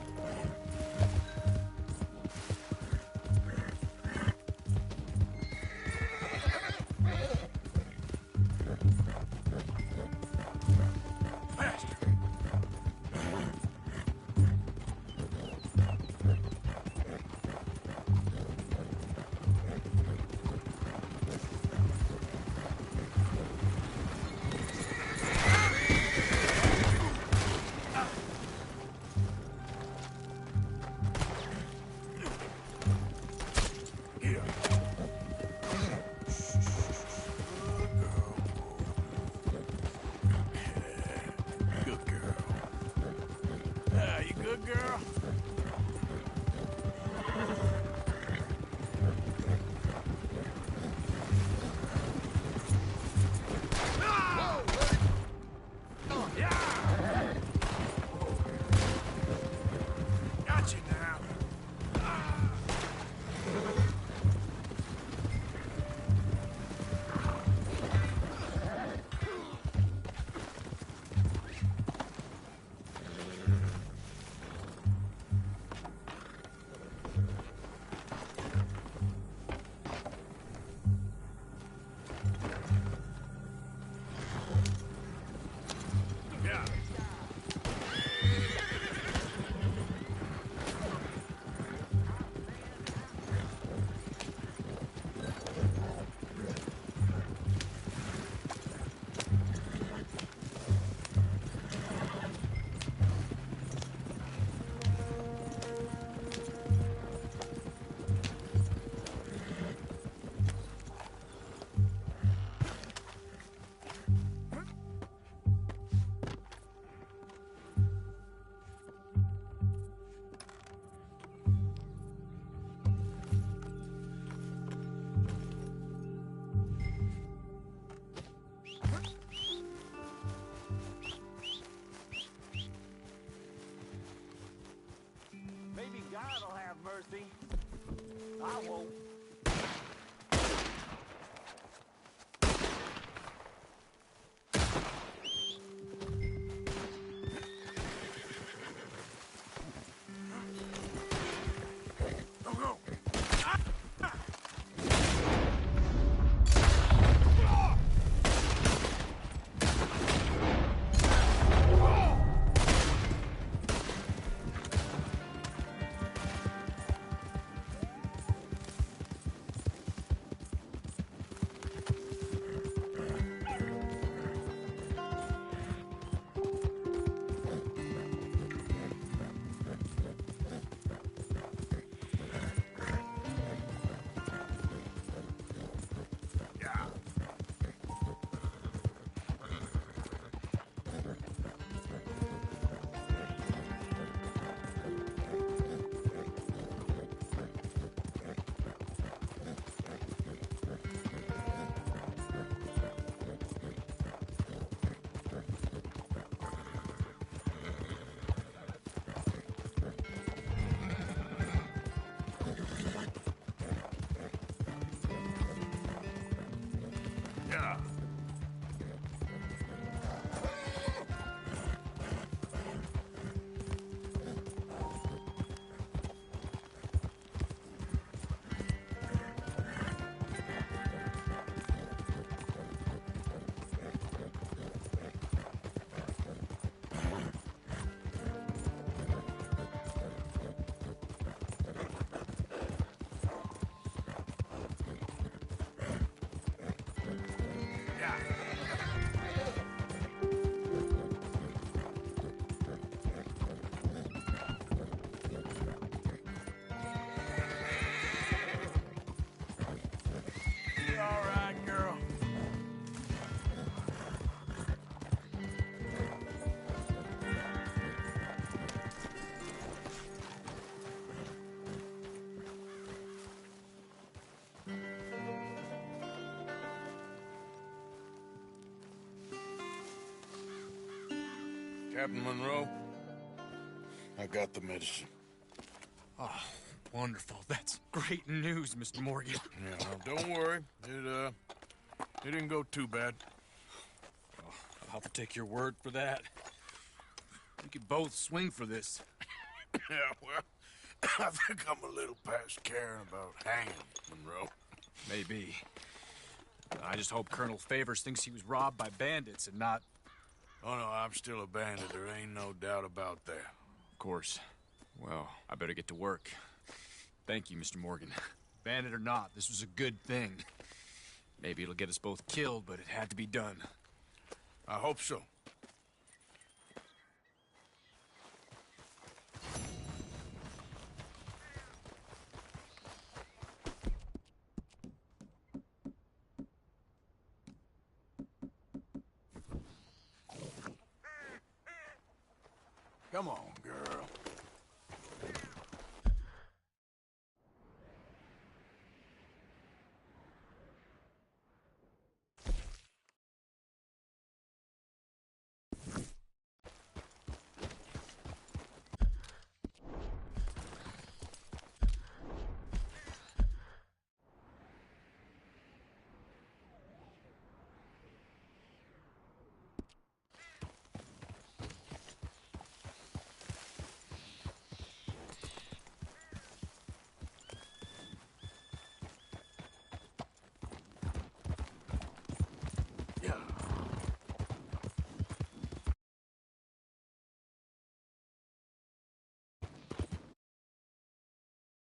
Faster. good girl? Got you now. Yeah. Maybe God will have mercy. I won't. Go, go. Yeah. You all right, girl? Captain Monroe, I got the medicine. Oh, wonderful. That's great news, Mr. Morgan. Yeah, well, don't worry. It didn't go too bad. Oh, I'll have to take your word for that. We could both swing for this. Yeah, well, I think I'm a little past caring about hanging, Monroe. Maybe. I just hope Colonel Favors thinks he was robbed by bandits and not... Oh, no, I'm still a bandit. There ain't no doubt about that. Of course. Well, I better get to work. Thank you, Mr. Morgan. Bandit or not, this was a good thing. Maybe it'll get us both killed, but it had to be done. I hope so. Come on, girl.